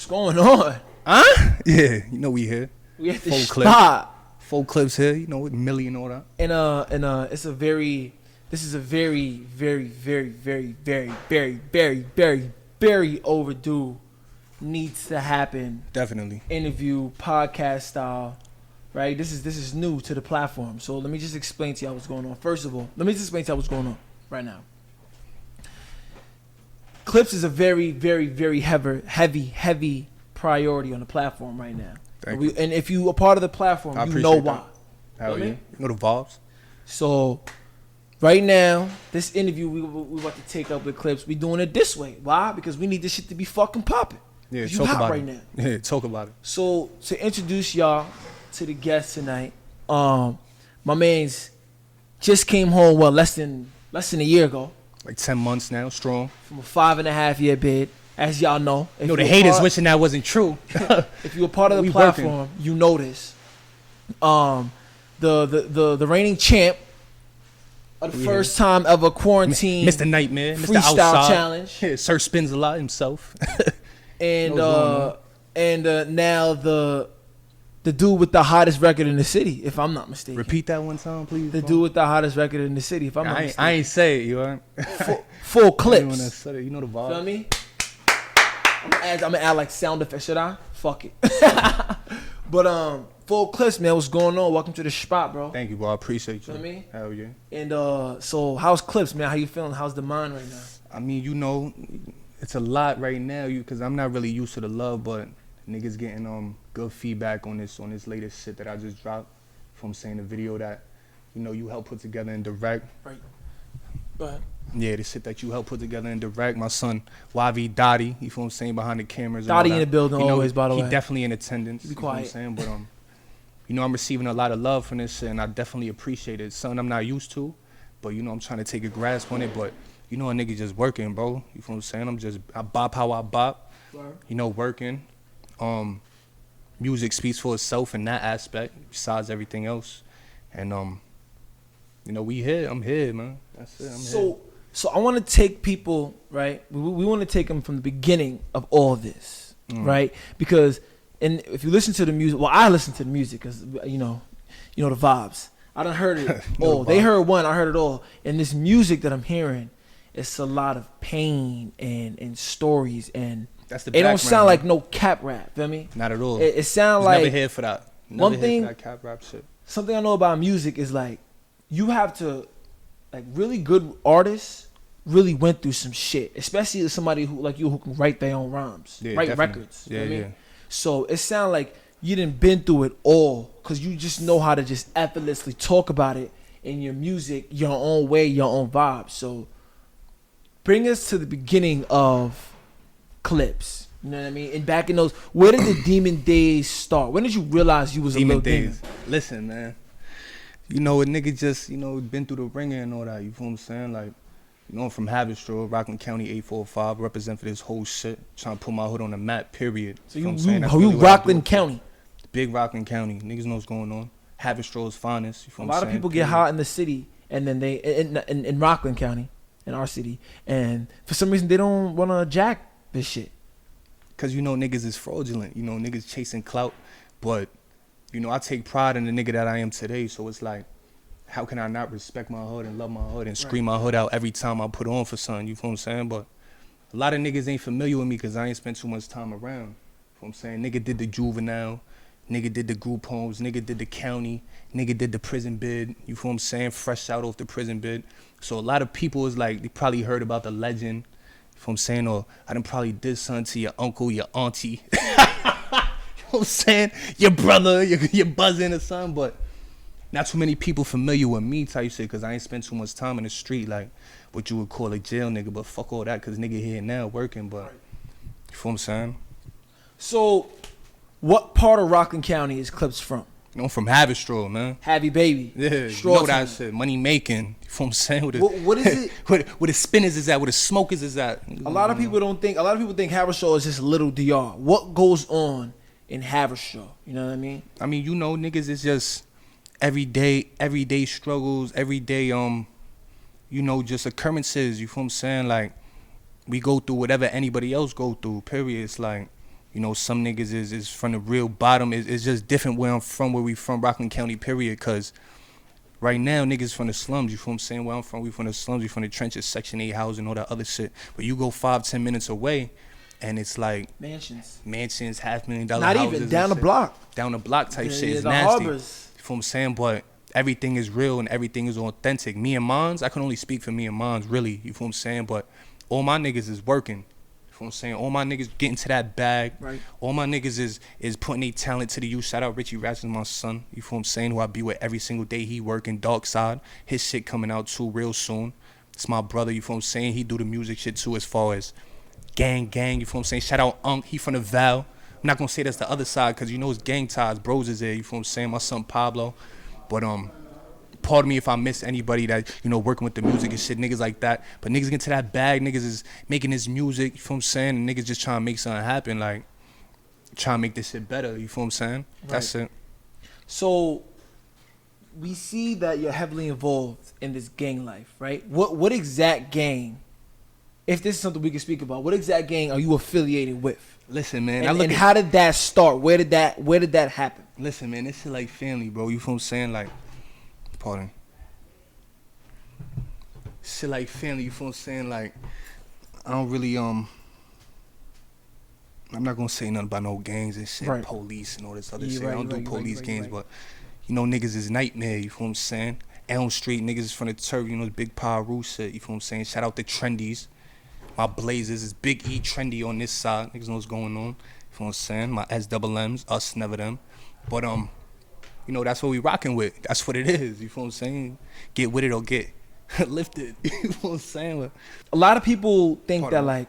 What's going on? Huh? Yeah, you know we here. We at the Full spot. Full Cklipz here, you know, with Millie and all that. And this is a very, very, very, very, very, very, very, very, very, very overdue. Needs to happen. Definitely. Interview, podcast style, right? This is new to the platform. So let me just explain to y'all what's going on. First of all, let me just explain to y'all what's going on right now. Cklipz is a very, very, very heavy priority on the platform right now. And if you are part of the platform, you know why. Hell yeah. You know the vibes. So right now, this interview we about to take up with Cklipz, we doing it this way. Why? Because we need this shit to be fucking popping. Yeah, you talk hot about right it. now. Yeah, talk about it. So to introduce y'all to the guest tonight, my man's just came home less than a year ago. Like 10 months now, strong. From a 5.5 year bid, as y'all know. You know the haters wishing that wasn't true. If you were part of the platform, you know this. The reigning champ of the first time ever quarantine, Mr. Nightmare, Mr. freestyle Outside challenge. Yeah, Sir Spins a lot himself. and now the dude with the hottest record in the city, if I'm not mistaken. Repeat that one time, please. The dude with the hottest record in the city, if I'm not mistaken. I ain't say it, you heard? Full Cklipz. You know the vibe. Feel me? I'm gonna add like sound effects. Should I? Fuck it. But Full Cklipz, man, what's going on? Welcome to the spot, bro. Thank you, bro. I appreciate you. Feel me? Hell yeah. And so how's Cklipz, man? How you feeling? How's the mind right now? I mean, you know, it's a lot right now, because I'm not really used to the love, but niggas getting good feedback on this latest shit that I just dropped. From saying the video that, you know, you helped put together and direct. Right. Go ahead. Yeah, the shit that you helped put together and direct. My son, YV Dottie, you feel what I'm saying, behind the cameras. Dottie in the building, you know, always, by the way. He definitely in attendance. Be quiet. You know what I'm saying? But, you know, I'm receiving a lot of love from this shit, and I definitely appreciate it. It's something I'm not used to, but, you know, I'm trying to take a grasp on it. But, you know, a nigga just working, bro. You feel what I'm saying? I bop how I bop. Right. You know, working. Music speaks for itself in that aspect, besides everything else. And, you know, we here. I'm here, man. That's it. I'm here. So I want to take people, right? We want to take them from the beginning of all this, right? Because if you listen to the music, well, I listen to the music because, you know the vibes. I done heard it all. They heard one, I heard it all. And this music that I'm hearing, it's a lot of pain and stories, and that's the it don't sound like no cap rap, feel me? Not at all. It sound like... never here for that. One thing, for that cap rap shit. Something I know about music is like, you have to, like, really good artists really went through some shit, especially as somebody who like you who can write their own rhymes, write definitely. Records. Yeah, you know what I mean? So it sounds like you didn't been through it all, because you just know how to just effortlessly talk about it in your music, your own way, your own vibe. So bring us to the beginning of Cklipz. You know what I mean? And back in those, where did the demon days start? When did you realize you was a little demon? Listen, man. You know, a nigga just, you know, been through the ringer and all that. You feel what I'm saying? Like, you know, I'm from Haverstraw, Rocklin County 845, represent for this whole shit. Trying to put my hood on the map, period. So you Rocklin County? Big Rocklin County. Niggas know what's going on. Haverstraw's finest. You feel a lot of people get hot in the city, and then they, in Rocklin County, in our city, and for some reason they don't want to jack this shit. Because, you know, niggas is fraudulent. You know, niggas chasing clout. But, you know, I take pride in the nigga that I am today. So it's like, how can I not respect my hood and love my hood and scream my hood out every time I put on for something? You feel what I'm saying? But a lot of niggas ain't familiar with me because I ain't spent too much time around. You feel what I'm saying? Nigga did the juvenile. Nigga did the group homes. Nigga did the county. Nigga did the prison bid. You feel what I'm saying? Fresh out off the prison bid. So a lot of people is like, they probably heard about the legend. You feel what I'm saying? Or I done probably did something to your uncle, your auntie. You know what I'm saying? Your brother, your buzzing or something. But not too many people familiar with me type shit, because I ain't spent too much time in the street like what you would call a jail nigga. But fuck all that, because nigga here now working. But you feel what I'm saying? So what part of Rocklin County is Cklipz from? You know, I'm from Haverstraw, man. Happy baby. Yeah, you know that shit. Money making. You feel what I'm saying? What is it? Where the spinners is at, where the smokers is at. A lot of people think Haverstraw is just little DR. What goes on in Haverstraw? You know what I mean? I mean, you know, niggas is just everyday struggles, everyday you know, just occurrences. You feel what I'm saying? Like, we go through whatever anybody else go through, period. It's like, You know, some niggas is from the real bottom. It's just different where I'm from, where we from, Rocklin County, period. Cause right now, niggas from the slums, you feel what I'm saying? Where I'm from, we from the slums, we from the trenches, Section 8 housing, all that other shit. But you go 5-10 minutes away, and it's like mansions, $500,000 not houses. Even down the block. Down the block type shit is the nasty. Harbors. You feel what I'm saying? But everything is real and everything is authentic. Me and mines, I can only speak for me and mines, really. You feel what I'm saying? But all my niggas is working. You feel what I'm saying? All my niggas getting to that bag. Right. All my niggas is putting their talent to the use. Shout out Richie Ratchet, my son. You feel what I'm saying? Who I be with every single day. He working Dark Side. His shit coming out too real soon. It's my brother. You feel what I'm saying? He do the music shit too, as far as gang. You feel what I'm saying? Shout out Unc. He from the Val. I'm not gonna say that's the other side, because you know it's gang ties. Bros is there. You feel what I'm saying? My son Pablo. But pardon me if I miss anybody that, you know, working with the music and shit, niggas like that. But niggas get to that bag, niggas is making this music, you feel what I'm saying? And niggas just trying to make something happen, like, trying to make this shit better, you feel what I'm saying? Right. That's it. So, we see that you're heavily involved in this gang life, right? What exact gang, if this is something we can speak about, what exact gang are you affiliated with? Listen, man. And how did that start? Where did that happen? Listen, man, this shit like family, bro. You feel what I'm saying? Like, pardon. Shit like family, you feel what I'm saying? Like, I don't really, I'm not gonna say nothing about no gangs and shit, right. Police and all this other shit. I don't do police games, but, you know, niggas is nightmare, you feel what I'm saying? Elm Street, niggas is from the turf, you know, big power rule shit, you feel what I'm saying? Shout out the Trendies. My Blazers is Big E Trendy on this side, niggas know what's going on, you feel what I'm saying? My SMMs, us, never them. But, you know, that's what we rocking with. That's what it is, you feel what I'm saying? Get with it or get lifted, you know what I'm saying? A lot of people think that, like...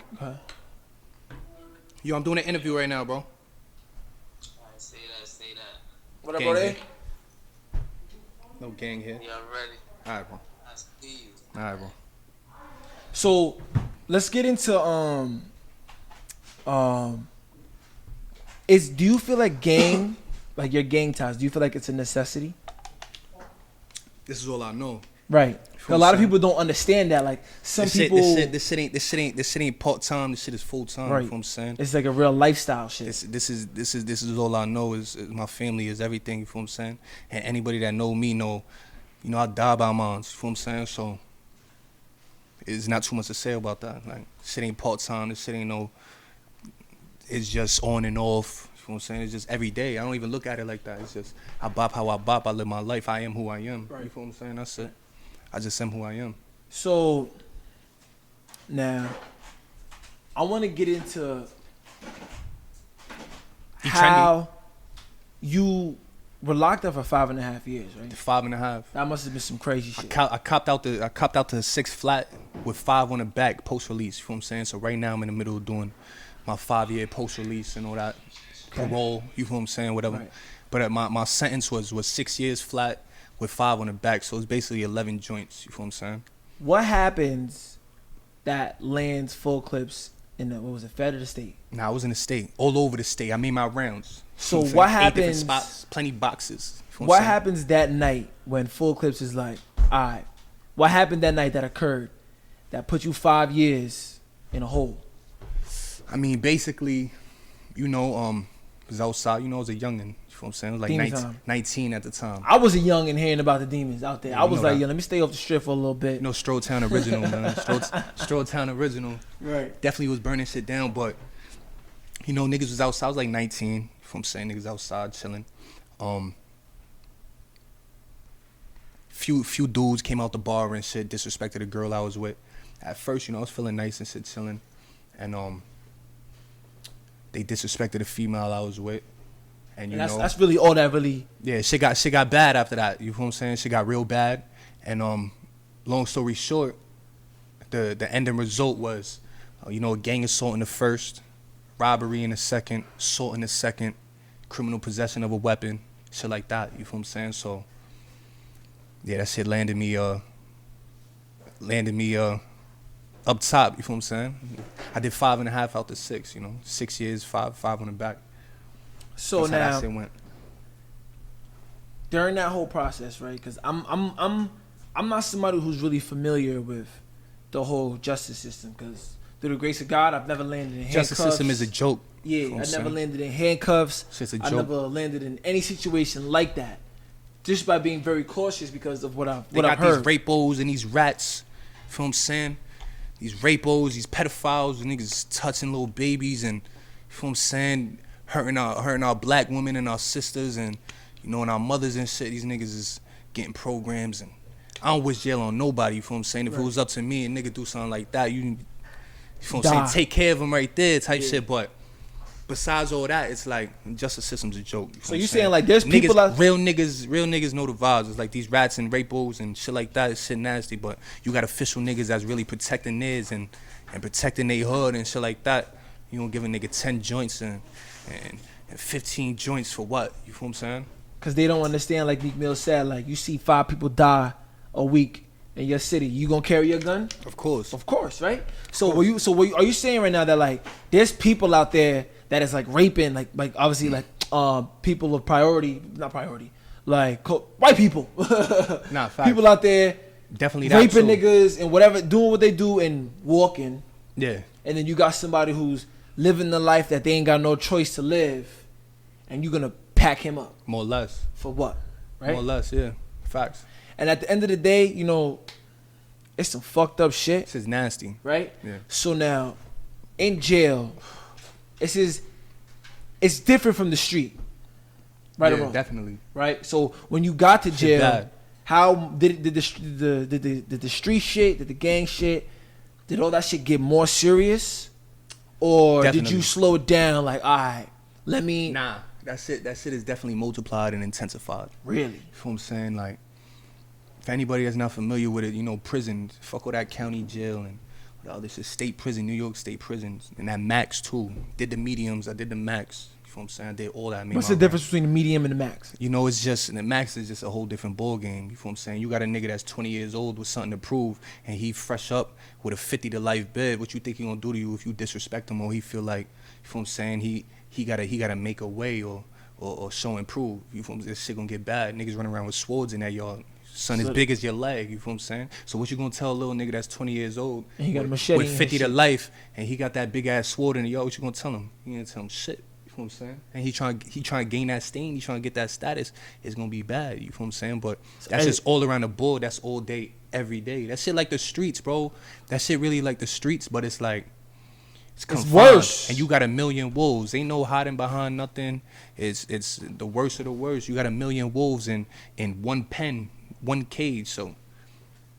Yo, I'm doing an interview right now, bro. Alright, say that. What up, bro? No gang here. Yeah, I'm ready. Alright, bro. I see you. Alright, bro. So, let's get into, do you feel like gang... Like your gang ties, do you feel like it's a necessity? This is all I know. Right. A lot of people don't understand that. Like some people, this shit ain't part time. This shit is full time. Right. You know what I'm saying? It's like a real lifestyle shit. This is all I know. Is my family is everything. You feel what I'm saying? And anybody that know me know, you know, I die by mine. You feel what I'm saying? So it's not too much to say about that. Like shit ain't part time. This shit ain't no. It's just on and off. You know what I'm saying? It's just every day. I don't even look at it like that. It's just I bop how I bop. I live my life. I am who I am. Right. You feel what I'm saying? That's it. I just am who I am. So now I want to get into how you were locked up for 5.5 years, right? 5.5. That must have been some crazy shit. I copped out the 6 flat with 5 on the back post release. You feel what I'm saying? So right now I'm in the middle of doing my 5-year post release and all that. Parole, you feel what I'm saying, whatever. Right. But my sentence was 6 years flat with 5 on the back, so it's basically 11 joints, you feel what I'm saying? What happens that lands Cklipz in the, what was it, fed or the state? Nah, I was in the state, all over the state. I made my rounds. So what happens? 8 different spots, plenty boxes. What happens that night when Cklipz is like, all right, what happened that night that occurred that put you 5 years in a hole? I mean, basically, you know, was outside, you know, I was a youngin', you feel what I'm saying? I was like 19 at the time. I was a youngin' hearing about the demons out there. Yeah, I was like, yo, let me stay off the strip for a little bit. You know, Strotown original, man. Strotown original. Right. Definitely was burning shit down, but, you know, niggas was outside. I was like 19, you feel what I'm saying? Niggas outside chilling. Few dudes came out the bar and shit, disrespected the girl I was with. At first, you know, I was feeling nice and shit, chilling. And, they disrespected the female I was with, and you know that's really all that really. Yeah, shit got bad after that. You know what I'm saying? Shit got real bad, and long story short, the ending result was, you know, a gang assault in the first, robbery in the second, assault in the second, criminal possession of a weapon, shit like that. You feel what I'm saying? So yeah, that shit landed me up top, you feel what I'm saying? I did 5.5 out to 6, you know, 6 years, 5 on the back. So that's now, how that went. During that whole process, right? Because I'm not somebody who's really familiar with the whole justice system. Because through the grace of God, I've never landed in handcuffs. Justice system is a joke. Yeah, You know I what I'm never saying? landed in handcuffs. Shit's a I joke. never landed in any situation like that. Just by being very cautious because of what I've They got heard. these rapos and these rats. You feel what I'm saying? These rapos, these pedophiles, niggas touching little babies and, you feel what I'm saying, hurting our black women and our sisters and, you know, and our mothers and shit. These niggas is getting programs and I don't wish jail on nobody. You feel what I'm saying? If it was up to me and nigga do something like that, you feel what I'm saying? Take care of him right there type shit. But besides all that, it's like justice system's a joke. You So you saying like there's people niggas, out real niggas know the vibes. It's like these rats and rapos and shit like that. It's shit nasty. But you got official niggas that's really protecting theirs and protecting their hood and shit like that. You don't give a nigga 10 joints and 15 joints for what? You feel what I'm saying? because they don't understand, like Meek Mill said, like you see 5 people die a week in your city, you gonna carry your gun? Of course. Of course, right? So are you saying right now that like there's people out there that is like raping, like obviously like people of priority, not priority, like white people, Nah, facts. people out there Definitely that raping too. niggas and whatever, doing what they do and walking, Yeah. and then you got somebody who's living the life that they ain't got no choice to live, and you're gonna pack him up More or less. for what, right? More or less, yeah. Facts. And at the end of the day, you know, it's some fucked up shit, This is nasty. right? Yeah. So now, in jail, it's different from the street, right Yeah, or wrong, definitely. right? So when you got to jail, bad. how did the street shit, did the gang shit, did all that shit get more serious, or did Definitely. you slow it down? Like, all right, let me Nah, that shit is definitely multiplied and intensified. really. You feel what I'm saying? Like, if anybody that's not familiar with it, you know, prison, fuck all that county jail and all this is state prison, New York State prisons, and that max too. Did the mediums, I did the max. You feel what I'm saying? I did all that. I made What's my the difference between the medium and the max? You know, it's just, the max is just a whole different ball game. You feel what I'm saying? You got a nigga that's 20 years old with something to prove, and he fresh up with a 50 to life bid. What you think he gonna do to you if you disrespect him, or he feel like, you feel what I'm saying? He gotta make a way or show and prove. You feel what I'm saying? This shit gonna get bad. Niggas running around with swords in that yard. Son as big as your leg. You feel what I'm saying? So what you gonna tell a little nigga that's 20 years old And he got a machete with in 50 his to shit. life, and he got that big ass sword in the yard? What you gonna tell him? You ain't gonna tell him shit. You feel what I'm saying? And he trying to gain that stain. He trying to get that status. It's gonna be bad. You feel what I'm saying? But that's just all around the board. That's all day, every day. That shit like the streets, bro. That shit really like the streets, but it's like it's confined. worse. And you got a million wolves. Ain't no hiding behind nothing. It's the worst of the worst. You got a million wolves in one pen, one cage. So you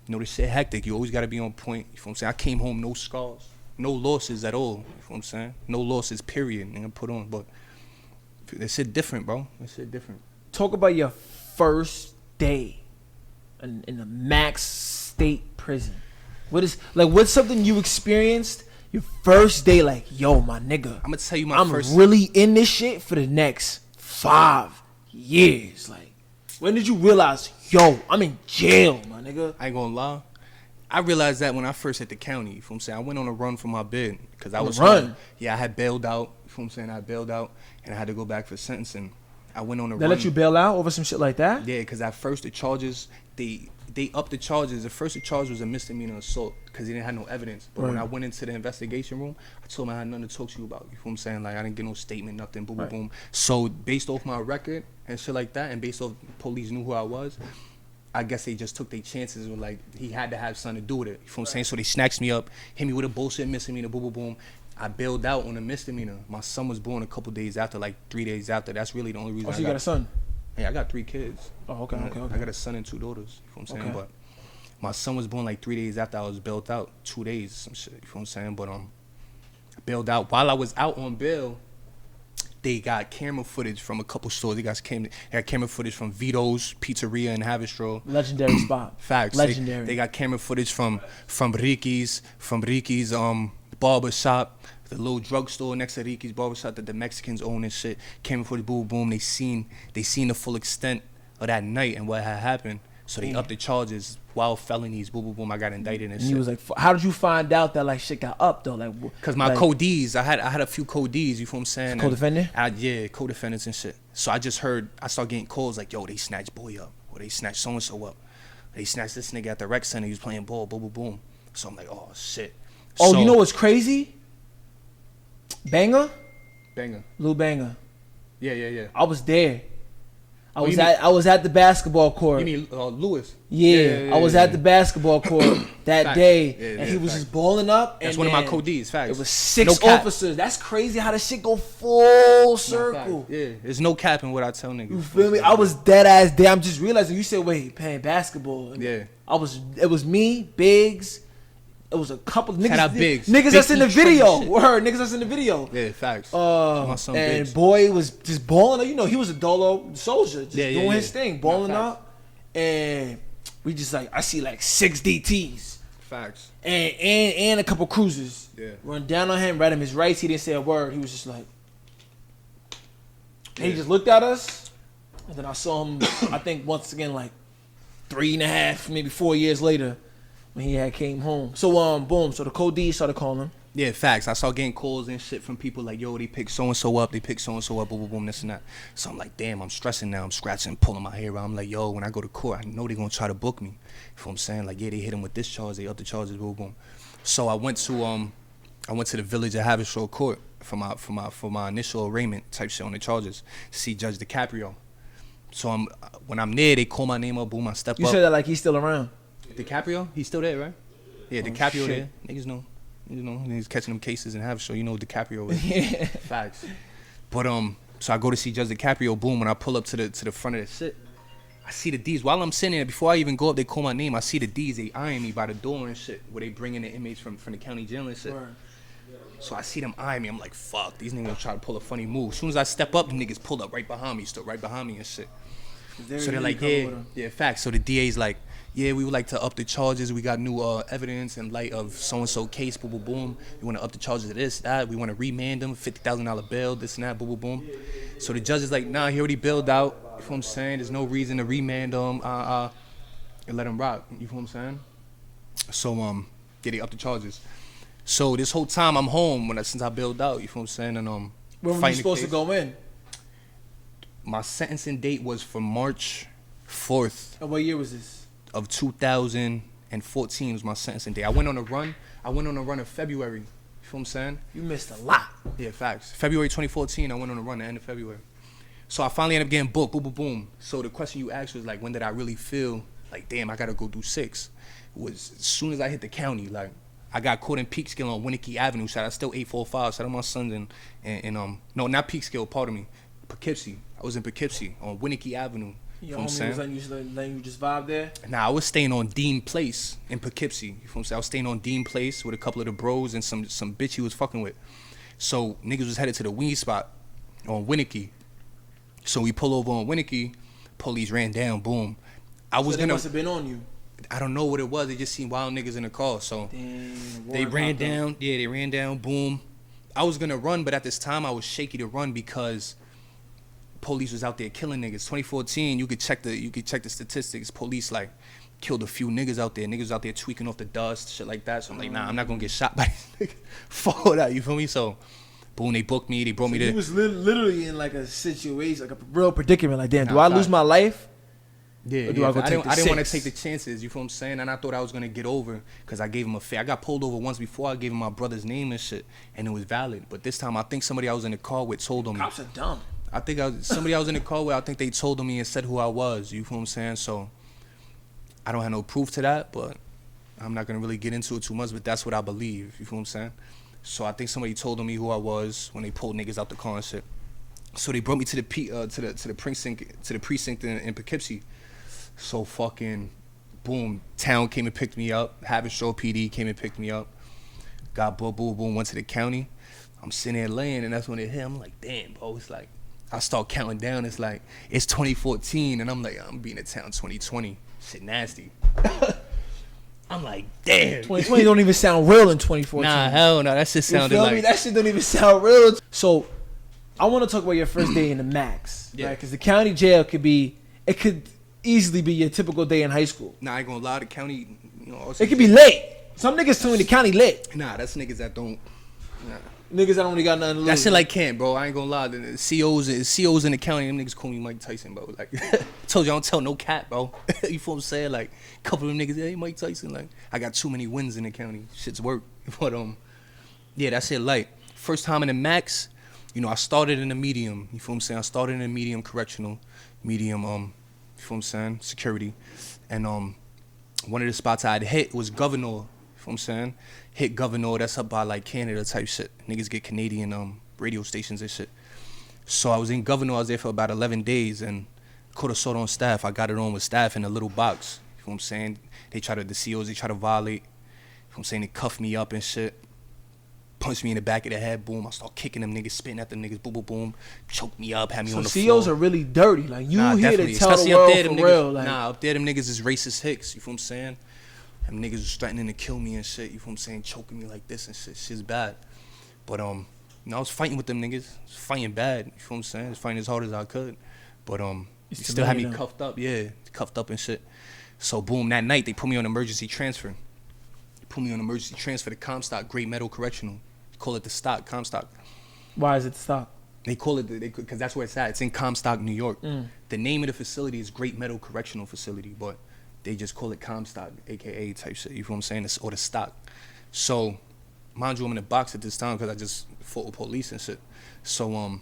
know this shit hectic. You always gotta be on point. You feel what I'm saying? I came home no scars, no losses at all. You feel what I'm saying? No losses, period. And put on, but that shit different, bro. That shit different. Talk about your first day in the max state prison. What's something you experienced your first day? Like, yo, my nigga, I'm gonna tell you my I'm first. really in this shit for the next 5 years. Like, when did you realize, yo, I'm in jail, my nigga? I ain't gonna lie. I realized that when I first hit the county. You feel what I'm saying? I went on a run from my bid because I was run? home. Yeah, I had bailed out. You feel what I'm saying? I bailed out and I had to go back for sentencing. I went on a They run. let you bail out over some shit like that? Yeah, because at first the charges, they upped the charges. At first the charge was a misdemeanor assault because they didn't have no evidence. But when Right. I went into the investigation room, I told them I had nothing to talk to you about. You feel what I'm saying? Like, I didn't get no statement, nothing, boom, Right. boom, boom. So based off my record and shit like that, and based off police knew who I was, I guess they just took their chances with, like, he had to have something to do with it. You feel what I'm saying? So they snatched me up, hit me with a bullshit misdemeanor, boom, boom, boom. I bailed out on a misdemeanor. My son was born a couple days after, like 3 days after. That's really the only reason Oh, so you got a son? Yeah, I got 3 kids. Oh, okay. I got a son and 2 daughters. You feel what I'm saying? Okay. But my son was born like 3 days after I was bailed out. 2 days, some shit. You feel what I'm saying? But I bailed out. While I was out on bail, they got camera footage from a couple stores. They got camera footage from Vito's Pizzeria in Haverstraw. Legendary spot. Facts. Legendary. They got camera footage from Ricky's barber shop, the little drugstore next to Ricky's barber shop that the Mexicans own and shit. Camera footage, boom, boom. They seen the full extent of that night and what had happened. So they upped the charges, wild felonies, boom, boom, boom. I got indicted and And shit. you was like, how did you find out that like shit got up though? Like, Cause my like, co-Ds, I had a few co-Ds, you feel what I'm saying? Co-defendant? Yeah, co-defendants and shit. So I started getting calls like, yo, they snatched boy up, or they snatched so-and-so up. They snatched this nigga at the rec center, he was playing ball, boom, boom, boom. So I'm like, oh shit. Oh, So, you know what's crazy? Banger? Banger. Lil Banger. Yeah. I was there. I Oh, was at the basketball court. You mean Lewis? Yeah, I was at the basketball court that Facts. day, Yeah, and he was facts. just balling up. That's and one of my then codees. Facts. It was 6 No cap. officers. That's crazy how the shit go full circle. Facts. Yeah, there's no cap in what I tell niggas. You feel me? I was dead ass there. I'm just realizing you said, wait, playing basketball. And Yeah. It was me, Biggs. It was a couple of niggas. Shout out Biggs. Niggas that's in the Biggs eat video. shit. Word, niggas that's in the video. Yeah, facts. My son And Biggs. boy was just balling up. You know, he was a dolo soldier, just Yeah, doing yeah. his thing, balling Nah, up. And we just like, I see like 6 DTs. Facts. And a couple cruisers. Yeah. Run down on him, right him his rights. He didn't say a word. He was just like, and he just looked at us. And then I saw him, I think once again, like 3.5, maybe 4 years later, when he had came home. So boom. So the code D started calling. Yeah, facts. I started getting calls and shit from people like, yo, they picked so and so up, boom, boom, boom, this and that. So I'm like, damn, I'm stressing now. I'm scratching, pulling my hair out. I'm like, yo, when I go to court, I know they're gonna try to book me. You know what I'm saying? Like, yeah, they hit him with this charge, they up the charges, boom, boom. So I went to the village at Haverstraw Court for my initial arraignment type shit on the charges to see Judge DiCaprio. So when I'm there, they call my name up, boom, I step You up. said that like he's still around. DiCaprio, he's still there, right? Yeah, Oh, DiCaprio shit. there. Niggas know. You know, he's catching them cases and have show. You know what DiCaprio is. Yeah. Facts. But so I go to see Judge DiCaprio. Boom. When I pull up to the front of the shit, I see the D's. While I'm sitting there, before I even go up, they call my name. I see the D's. They eyeing me by the door and shit, where they bring in the inmates from the county jail and shit. Word. So I see them eyeing me. I'm like, fuck. These niggas try to pull a funny move. As soon as I step up, the niggas pulled up right behind me, stood right behind me and shit. So they're like, yeah, facts. So the DA's like, yeah, we would like to up the charges. We got new evidence in light of so-and-so case, boom, boom, boom. We want to up the charges of this, that. We want to remand them, $50,000 bail, this and that, boom, boom, boom. So the judge is like, nah, he already bailed out. You know what I'm saying? There's no reason to remand them and let him rock. You know what I'm saying? So, yeah, they up the charges. So this whole time I'm home since I bailed out, you know what I'm saying? And When were you fighting the supposed to case. go in? My sentencing date was for March 4th. And what year was this? Of 2014 was my sentencing day. I went on a run in February. You feel what I'm saying? You missed a lot. Yeah, facts. February 2014, I went on a run at the end of February. So I finally ended up getting booked, boom, boom, boom. So the question you asked was like, when did I really feel like, damn, I gotta go do 6? It was as soon as I hit the county. Like, I got caught in Peekskill on Winnicke Avenue. Shout out, still 845. Shout out my sons no, not Peekskill, pardon me, Poughkeepsie. I was in Poughkeepsie on Winnicke Avenue. Your You know what I'm homie was letting you just vibe there? Nah, I was staying on Dean Place in Poughkeepsie. You know what I'm saying? I was staying on Dean Place with a couple of the bros and some bitch he was fucking with. So niggas was headed to the weed spot on Winnicke. So we pull over on Winnicke, police ran down, boom. They must have been on you. I don't know what it was. They just seen wild niggas in the car. So Damn, they ran down. Yeah, they ran down, boom. I was gonna run, but at this time I was shaky to run because police was out there killing niggas. 2014, you could check the statistics. Police like killed a few niggas out there. Niggas was out there tweaking off the dust, shit like that. So I'm like, nah, I'm not gonna get shot by these niggas. Follow that, you feel me? So, boom, they booked me. They brought me to. He was literally in like a situation, like a real predicament. Like, damn, Nah, do I facts. lose my life? Yeah, Or do I go take the I didn't want to 6? take the chances, you feel what I'm saying? And I thought I was gonna get over because I gave him a fare. I got pulled over once before. I gave him my brother's name and shit, and it was valid. But this time, I think somebody I was in the car with told on me. Cops are dumb. I think somebody I was in the car with, I think they told on me and said who I was. You feel what I'm saying? So I don't have no proof to that, but I'm not gonna really get into it too much. But that's what I believe. You feel what I'm saying? So I think somebody told on me who I was when they pulled niggas out the car and shit. So they brought me to the precinct in Poughkeepsie. So fucking boom, town came and picked me up. Haverstraw PD came and picked me up. Got boom, went to the county. I'm sitting there laying, and that's when it hit. I'm like, damn, bro. It's like I start counting down. It's like it's 2014, and I'm like, I'm being in town 2020. Shit nasty. I'm like, damn. 2020 don't even sound real in 2014. Nah, hell no. That shit You sounded feel like me? That shit don't even sound real. So, I want to talk about your first day in the max. Yeah. Because the county jail could easily be your typical day in high school. Nah, I ain't gonna lie. The county, you know, also It could be lit. Some niggas tell me the county lit. Nah, that's niggas that don't. Nah. Niggas that only got nothing to lose. That shit like camp, bro. I ain't gonna lie. The COs in the county, them niggas call me Mike Tyson, bro. Like, told you I don't tell no cat, bro. You feel what I'm saying? Like, a couple of them niggas, hey, Mike Tyson. Like, I got too many wins in the county. Shit's work. But, yeah, that shit light. First time in the max, you know, I started in a medium. You feel what I'm saying? I started in a medium correctional, medium you feel what I'm saying? Security, and one of the spots I had hit was Governor. You feel what I'm saying? Hit Governor. That's up by like Canada type shit. Niggas get Canadian radio stations and shit. So I was in Governor. I was there for about 11 days and caught assault on staff. I got it on with staff in a little box. You feel what I'm saying? The COs, they try to violate. You feel what I'm saying? They cuff me up and shit. Punched me in the back of the head, boom. I start kicking them niggas, spitting at them niggas, boom, boom, boom. Choked me up, had me on the floor. COs are really dirty. Like, you here definitely. to tell Especially the world up there, for them real. niggas, Like, up there, them niggas is racist hicks. You feel what I'm saying? Them niggas was threatening to kill me and shit. You feel what I'm saying? Choking me like this and shit. Shit's bad. But, you know, I was fighting with them niggas. I was fighting bad. You feel what I'm saying? I was fighting as hard as I could. But, they still had me cuffed up. Yeah, cuffed up and shit. So, boom, that night, they put me on emergency transfer. They put me on emergency transfer to Comstock, Great Meadow Correctional. Call it the stock, Comstock. why is it the stock? They call it because that's where it's at. It's in Comstock, New York. The name of the facility is Great Meadow Correctional Facility, but they just call it Comstock, aka type shit. You feel what I'm saying? It's, or the stock. So, mind you, I'm in a box at this time because I just fought with police and shit. So,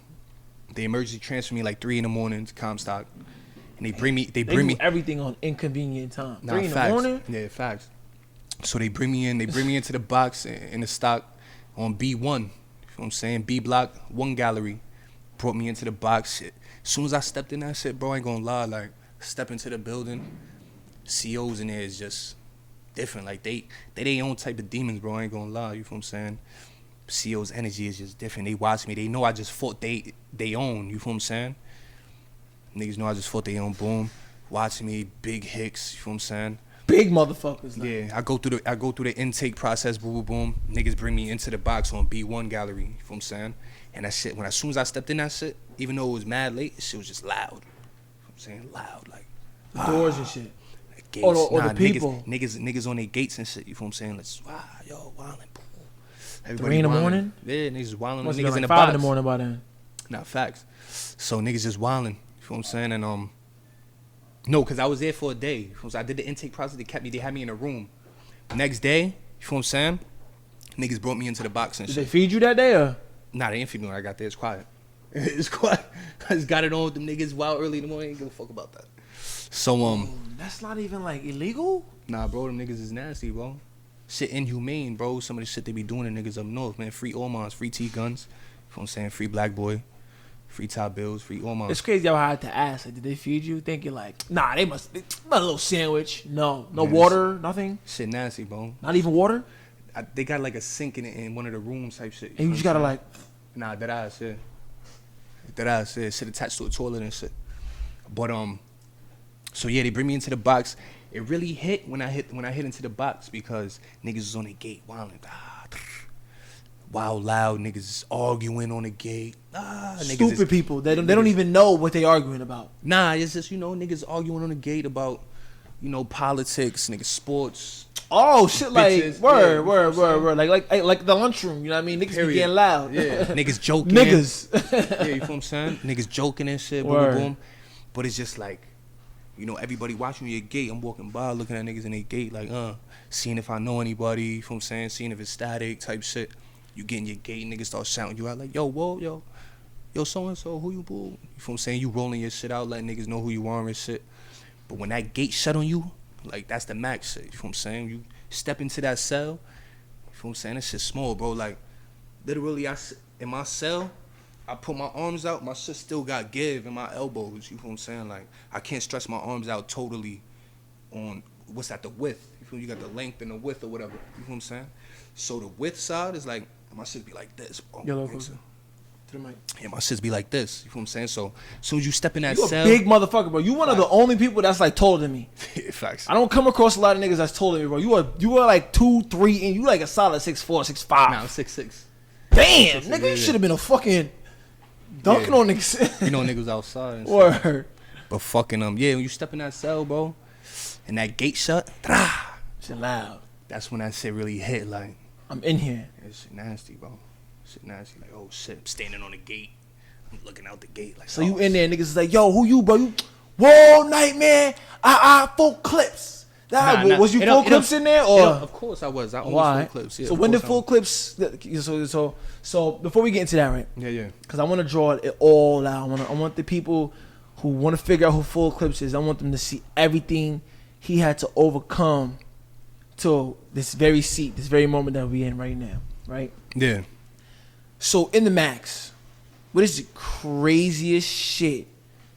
they emergency transfer me like 3 a.m. to Comstock, and they bring me. They do everything on inconvenient time. Nah, 3 in the morning. Yeah, facts. So they bring me in. They bring me into the box in the stock. On B1, you know what I'm saying? B block, 1 gallery. Brought me into the box. Shit. As soon as I stepped in that shit, bro, I ain't gonna lie. Like, step into the building, COs in there is just different. Like, they their own type of demons, bro. I ain't gonna lie. You feel what I'm saying? CO's energy is just different. They watch me. They know I just fought they own. You feel what I'm saying? Niggas know I just fought they own. Boom. Watching me, big hicks. You feel what I'm saying? Big motherfuckers. Like. Yeah, I go through the intake process, boom, boom, boom. Niggas bring me into the box on B1 gallery. You feel what I'm saying? And that shit, as soon as I stepped in that shit, even though it was mad late, shit was just loud. You know what I'm saying? Loud, like The doors and shit. Gates. Or the people. Niggas on their gates and shit. You feel what I'm saying? Let's yo, wildin'. 3 in the morning? Yeah, niggas wildin'. Must Niggas be like in the 5 box. in the morning by then. Nah, facts. So niggas just wildin'. You feel what I'm saying? And no, because I was there for a day. I did the intake process. They had me in a room. Next day, you feel what I'm saying? Niggas brought me into the box and Did shit. they feed you that day or? Nah, they didn't feed me when I got there. It's quiet. It's quiet. I just got it on with them niggas wild early in the morning. Ain't give a fuck about that. So, That's not even like illegal? nah, bro, them niggas is nasty, bro. Shit inhumane, bro. Some of the shit they be doing to niggas up north, man. Free Ormons, free T-guns. You know what I'm saying? Free Black Boy. Free top bills, free Ormons. It's crazy how I had to ask. Like, did they feed you? Thinking like, nah, they must. Not a little sandwich. No water, nothing. Shit nasty, bro. Not even water. They got like a sink in one of the rooms type shit. And you just gotta like. Nah, that ass, yeah. That ass, yeah. Shit attached to a toilet and shit. But so yeah, they bring me into the box. It really hit when I hit into the box because niggas was on the gate wilding. Wild loud niggas arguing on the gate. Stupid people. They don't even know what they arguing about. Nah, it's just, niggas arguing on the gate about, politics, niggas sports. Oh shit! Like Bitches, word. Like the lunchroom. You know what I mean? Niggas be getting loud. Yeah, niggas joking. Niggas. Yeah, you feel what I'm saying? Niggas joking and shit. Boom, Word. boom, boom. But it's just like, everybody watching your gate. I'm walking by, looking at niggas in their gate, like, seeing if I know anybody. You feel what I'm saying? Seeing if it's static type shit. You get in your gate, niggas start shouting you out like, yo, whoa, yo, so-and-so, who you boo? You feel what I'm saying? You rolling your shit out, letting niggas know who you are and shit. But when that gate shut on you, like, that's the max shit. You feel what I'm saying? You step into that cell, you feel what I'm saying? That shit's small, bro. Like, literally, in my cell, I put my arms out, my shit still got give in my elbows. You feel what I'm saying? Like, I can't stretch my arms out totally on, what's that, the width. You feel you got the length and the width or whatever. You feel what I'm saying? So the width side is like, my shit be like this, bro. To the mic. Yeah, my shit be like this. You feel what I'm saying? So as soon as you step in that You cell, a big motherfucker, bro. You one of the only people that's like taller than me. facts. I don't come across a lot of niggas that's taller than me, bro. You are like 2, 3, and you like a solid 6'4", 6'5". Nah, I'm 6'6". Damn, 6'6", nigga, yeah. you should have been a fucking dunking on niggas. Niggas outside. And Word. shit. But fucking yeah, when you step in that cell, bro, and that gate shut, Shit loud. that's when that shit really hit. Like, I'm in here. that shit nasty, bro. Shit nasty. Like, oh shit, I'm standing on the gate. I'm looking out the gate. Like, So you in there, niggas is like, yo, who you, bro? You, whoa, nightmare. For Cklipz. Was you full Cklipz in there or? Of course I was. I only full Cklipz. Yeah, so when did full Cklipz? So before we get into that, right? Yeah. Because I want to draw it all out. I want the people who want to figure out who full Cklipz is. I want them to see everything he had to overcome to this very seat, this very moment that we're in right now, right? Yeah. So in the max, what is the craziest shit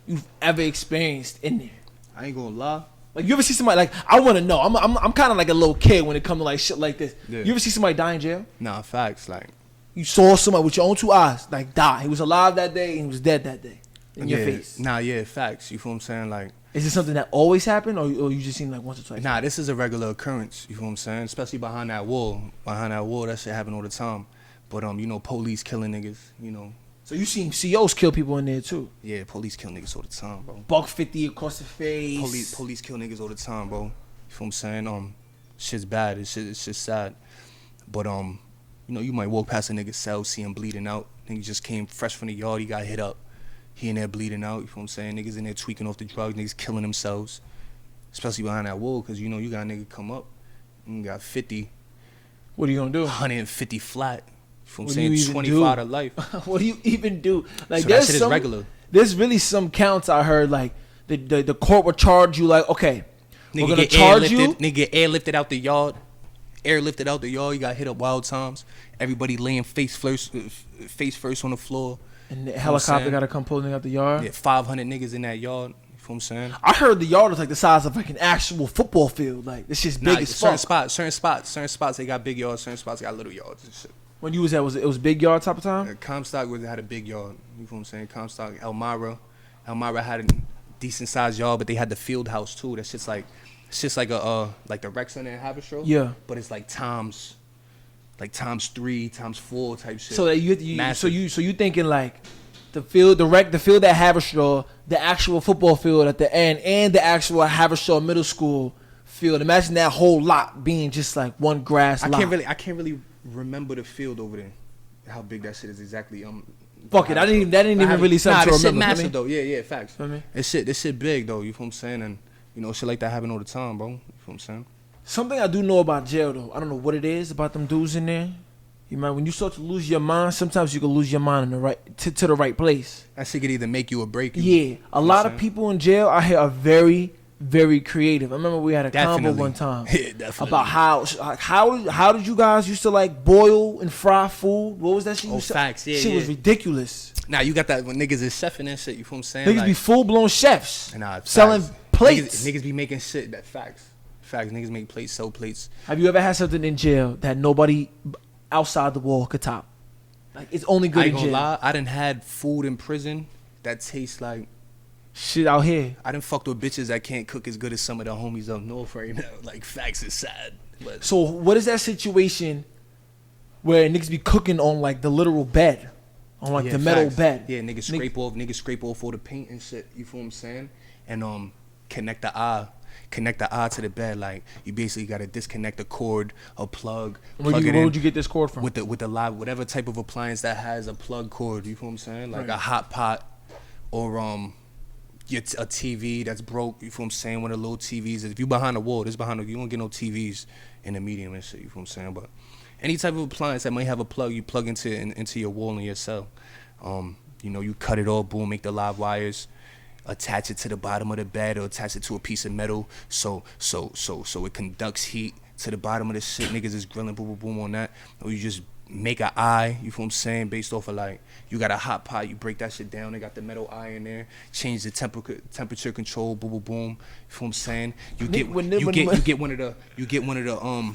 you've ever experienced in there? I ain't gonna lie. Like, you ever see somebody, like, I want to know. I'm kind of like a little kid when it comes to like shit like this. Yeah. You ever see somebody die in jail? Nah, facts. Like, you saw somebody with your own two eyes like die. He was alive that day and he was dead that day in your face. Nah, yeah, facts. You feel what I'm saying? Like, is it something that always happened, or you just seen like once or twice? nah, this is a regular occurrence. You feel what I'm saying? Especially behind that wall. Behind that wall, that shit happen all the time. But you know, police killing niggas. You know. So you seen COs kill people in there too? Yeah, police kill niggas all the time, bro. $150 across the face. Police kill niggas all the time, bro. You feel what I'm saying? Shit's bad. It's just sad. But you know, you might walk past a nigga's cell, see him bleeding out. Nigga just came fresh from the yard, he got hit up. He in there bleeding out. You feel what I'm saying? Niggas in there tweaking off the drugs. Niggas killing themselves, especially behind that wall, cause you know you got a nigga come up, and you got 50. What are you gonna do? 150 flat. You feel what I'm What do saying? you 25 to life. What do you even do? Like, So there's that shit is regular. There's really some counts I heard, like the court would charge you, like, okay, we're Nigga gonna get charge you. Nigga get airlifted out the yard. Airlifted out the yard. You got hit up wild times. Everybody laying face first on the floor. And the helicopter gotta come pulling out the yard. Yeah, 500 niggas in that yard. You feel what I'm saying? I heard the yard was like the size of like an actual football field. Like, this shit's big as fuck. Certain spots they got big yards. Certain spots they got little yards and shit. When you was at, it was big yard type of time? Comstock had a big yard. You feel what I'm saying? Comstock, Elmira had a decent sized yard, but they had the field house too. That shit's like the rec center in Haverstraw. Yeah. But it's like times 3, times 4 type shit. So that you thinking like the field at Haverstraw, the actual football field at the end, and the actual Haverstraw Middle School field. Imagine that whole lot being just like one grass lot. I can't really remember the field over there. How big that shit is exactly. Fuck it, that didn't even really sound to remember. Shit massive though. Yeah, facts. Feel me? This shit big though. You feel what I'm saying? And you know, shit like that happen all the time, bro. You feel what I'm saying? Something I do know about jail though, I don't know what it is about them dudes in there. You mind when you start to lose your mind, sometimes you can lose your mind in the right to the right place. That shit could either make you or break you. Yeah, a lot of people in jail I hear are very, very creative. I remember we had a convo one time about how did you guys used to like boil and fry food? What was that shit? Facts, yeah. Shit was ridiculous. Now you got that when niggas is chefing and shit. You feel what I'm saying? Niggas be full blown chefs. Nah, selling plates. Niggas be making shit. That facts. Niggas make plates, sell plates. Have you ever had something in jail that nobody outside the wall could top? Like, it's only good in jail. I ain't gonna lie, I done had food in prison that tastes like shit out here. I done fucked with bitches that can't cook as good as some of the homies up north right now. Like, facts is sad. But so what is that situation where niggas be cooking on like the literal bed? On like the metal bed. Yeah, niggas scrape off all the paint and shit. You feel what I'm saying? And connect the eye to the bed. Like, you basically gotta disconnect a cord, a plug. Where would you get this cord from? With the live, whatever type of appliance that has a plug cord. You feel what I'm saying? Like a hot pot, or a TV that's broke. You feel what I'm saying? One of the little TVs. If you behind the wall, you won't get no TVs in the medium and shit. You feel what I'm saying? But any type of appliance that might have a plug, you plug into your wall in your cell. You know, you cut it all, boom, make the live wires, attach it to the bottom of the bed, or attach it to a piece of metal, so it conducts heat to the bottom of the shit. Niggas is grilling, boom, boom, boom on that. Or you just make an eye, you feel what I'm saying, based off of like, you got a hot pot, you break that shit down, they got the metal eye in there, change the temperature control, boom, boom, boom. You feel what I'm saying? You get one of the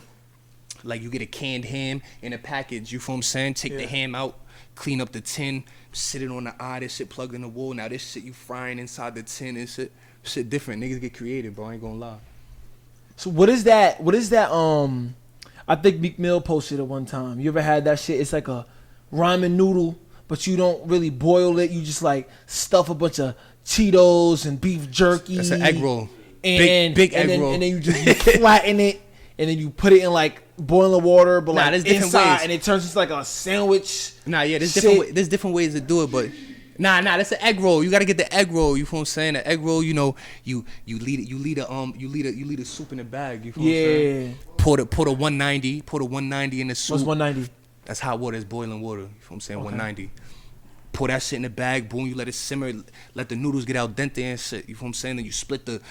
like, you get a canned ham in a package, you feel what I'm saying? Take the ham out, clean up the tin, sit it on the eye, this shit plugged in the wall. Now this shit you frying inside the tin and shit different. Niggas get creative, bro, I ain't gonna lie. So what is that I think kingmil posted it one time. You ever had that shit? It's like a ramen noodle, but you don't really boil it. You just like stuff a bunch of Cheetos and beef jerky. That's an egg roll. And big egg roll. And then you just flatten it, and then you put it in like boiling water, but like there's different inside, ways. and it turns into like a sandwich. There's different ways to do it, but Nah, that's an egg roll. You gotta get the egg roll. You feel what I'm saying? The egg roll, you know, you lead a soup in the bag. You feel what I'm saying? Pour the 190 in the soup. What's 190? That's hot water. It's boiling water. You feel what I'm saying? Okay. 190. Pour that shit in the bag, boom, you let it simmer, let the noodles get al dente and shit. You feel what I'm saying? Then you split the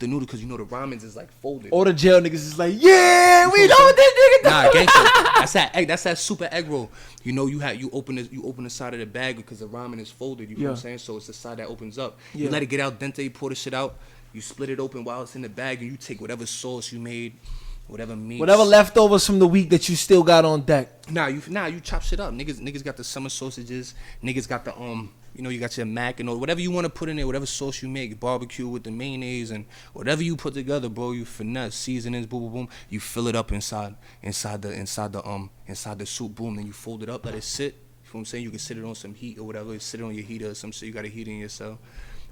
noodle because you know the ramens is like folded. All the jail niggas is like, yeah, we know what this nigga Nah, gangster. That's that egg. That's that super egg roll. You know, you open the side of the bag because the ramen is folded. You feel what I'm saying? So it's the side that opens up. You let it get al dente. You pour the shit out. You split it open while it's in the bag, and you take whatever sauce you made, whatever meat, whatever leftovers from the week that you still got on deck. Nah, you chop shit up. Niggas got the summer sausages. Niggas got the you got your mac and all, whatever you want to put in there, whatever sauce you make, barbecue with the mayonnaise and whatever you put together, bro. You finesse seasonings, boom, boom, boom. You fill it up inside the soup, boom. Then you fold it up, let it sit. You know what I'm saying? You can sit it on some heat or whatever. Sit it on your heater or some shit. You got a heater in your cell.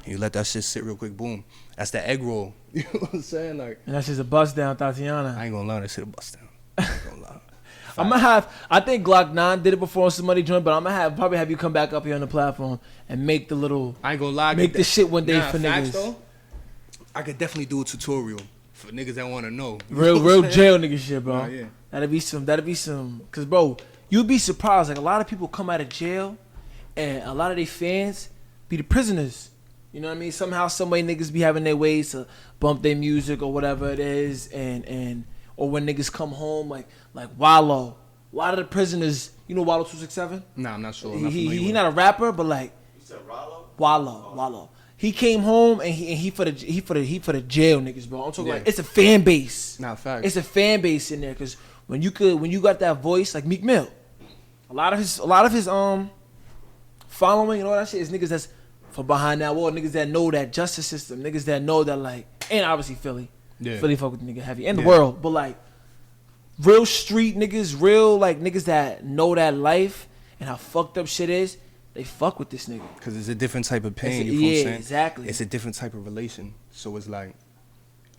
And you let that shit sit real quick, boom. That's the egg roll. You know what I'm saying? Like, And that's just a bust down, Tatiana. I ain't gonna lie, that shit a bust down. I ain't gonna lie. I'm gonna have. I think Glock 9 did it before on somebody joined, but I'm gonna probably have you come back up here on the platform and make the little. I ain't gonna lie. Make the shit one day for facts niggas. Though, I could definitely do a tutorial for niggas that want to know. Real jail nigga shit, bro. Nah, yeah. That'd be some. Cause bro, you'd be surprised. Like a lot of people come out of jail, and a lot of their fans be the prisoners. You know what I mean? Somehow, some way niggas be having their ways to bump their music or whatever it is, and or when niggas come home like Wallow. A lot of the prisoners, you know Wallow 267? Nah, I'm not sure. He not a rapper, but like. You said Rollo? Wallow. He came home and he for the jail niggas, bro. I'm talking Yeah. like it's a fan base. Nah, facts. It's a fan base in there because when you got that voice like Meek Mill, a lot of his following and all that shit is niggas that's from behind that wall, niggas that know that justice system, niggas that know that like, and obviously Philly, Yeah. Philly fuck with nigga heavy and the Yeah. world, but like real street niggas, real like niggas that know that life and how fucked up shit is. They fuck with this nigga. Because it's a different type of pain. You Yeah, know what I'm saying? exactly. It's a different type of relation. So it's like,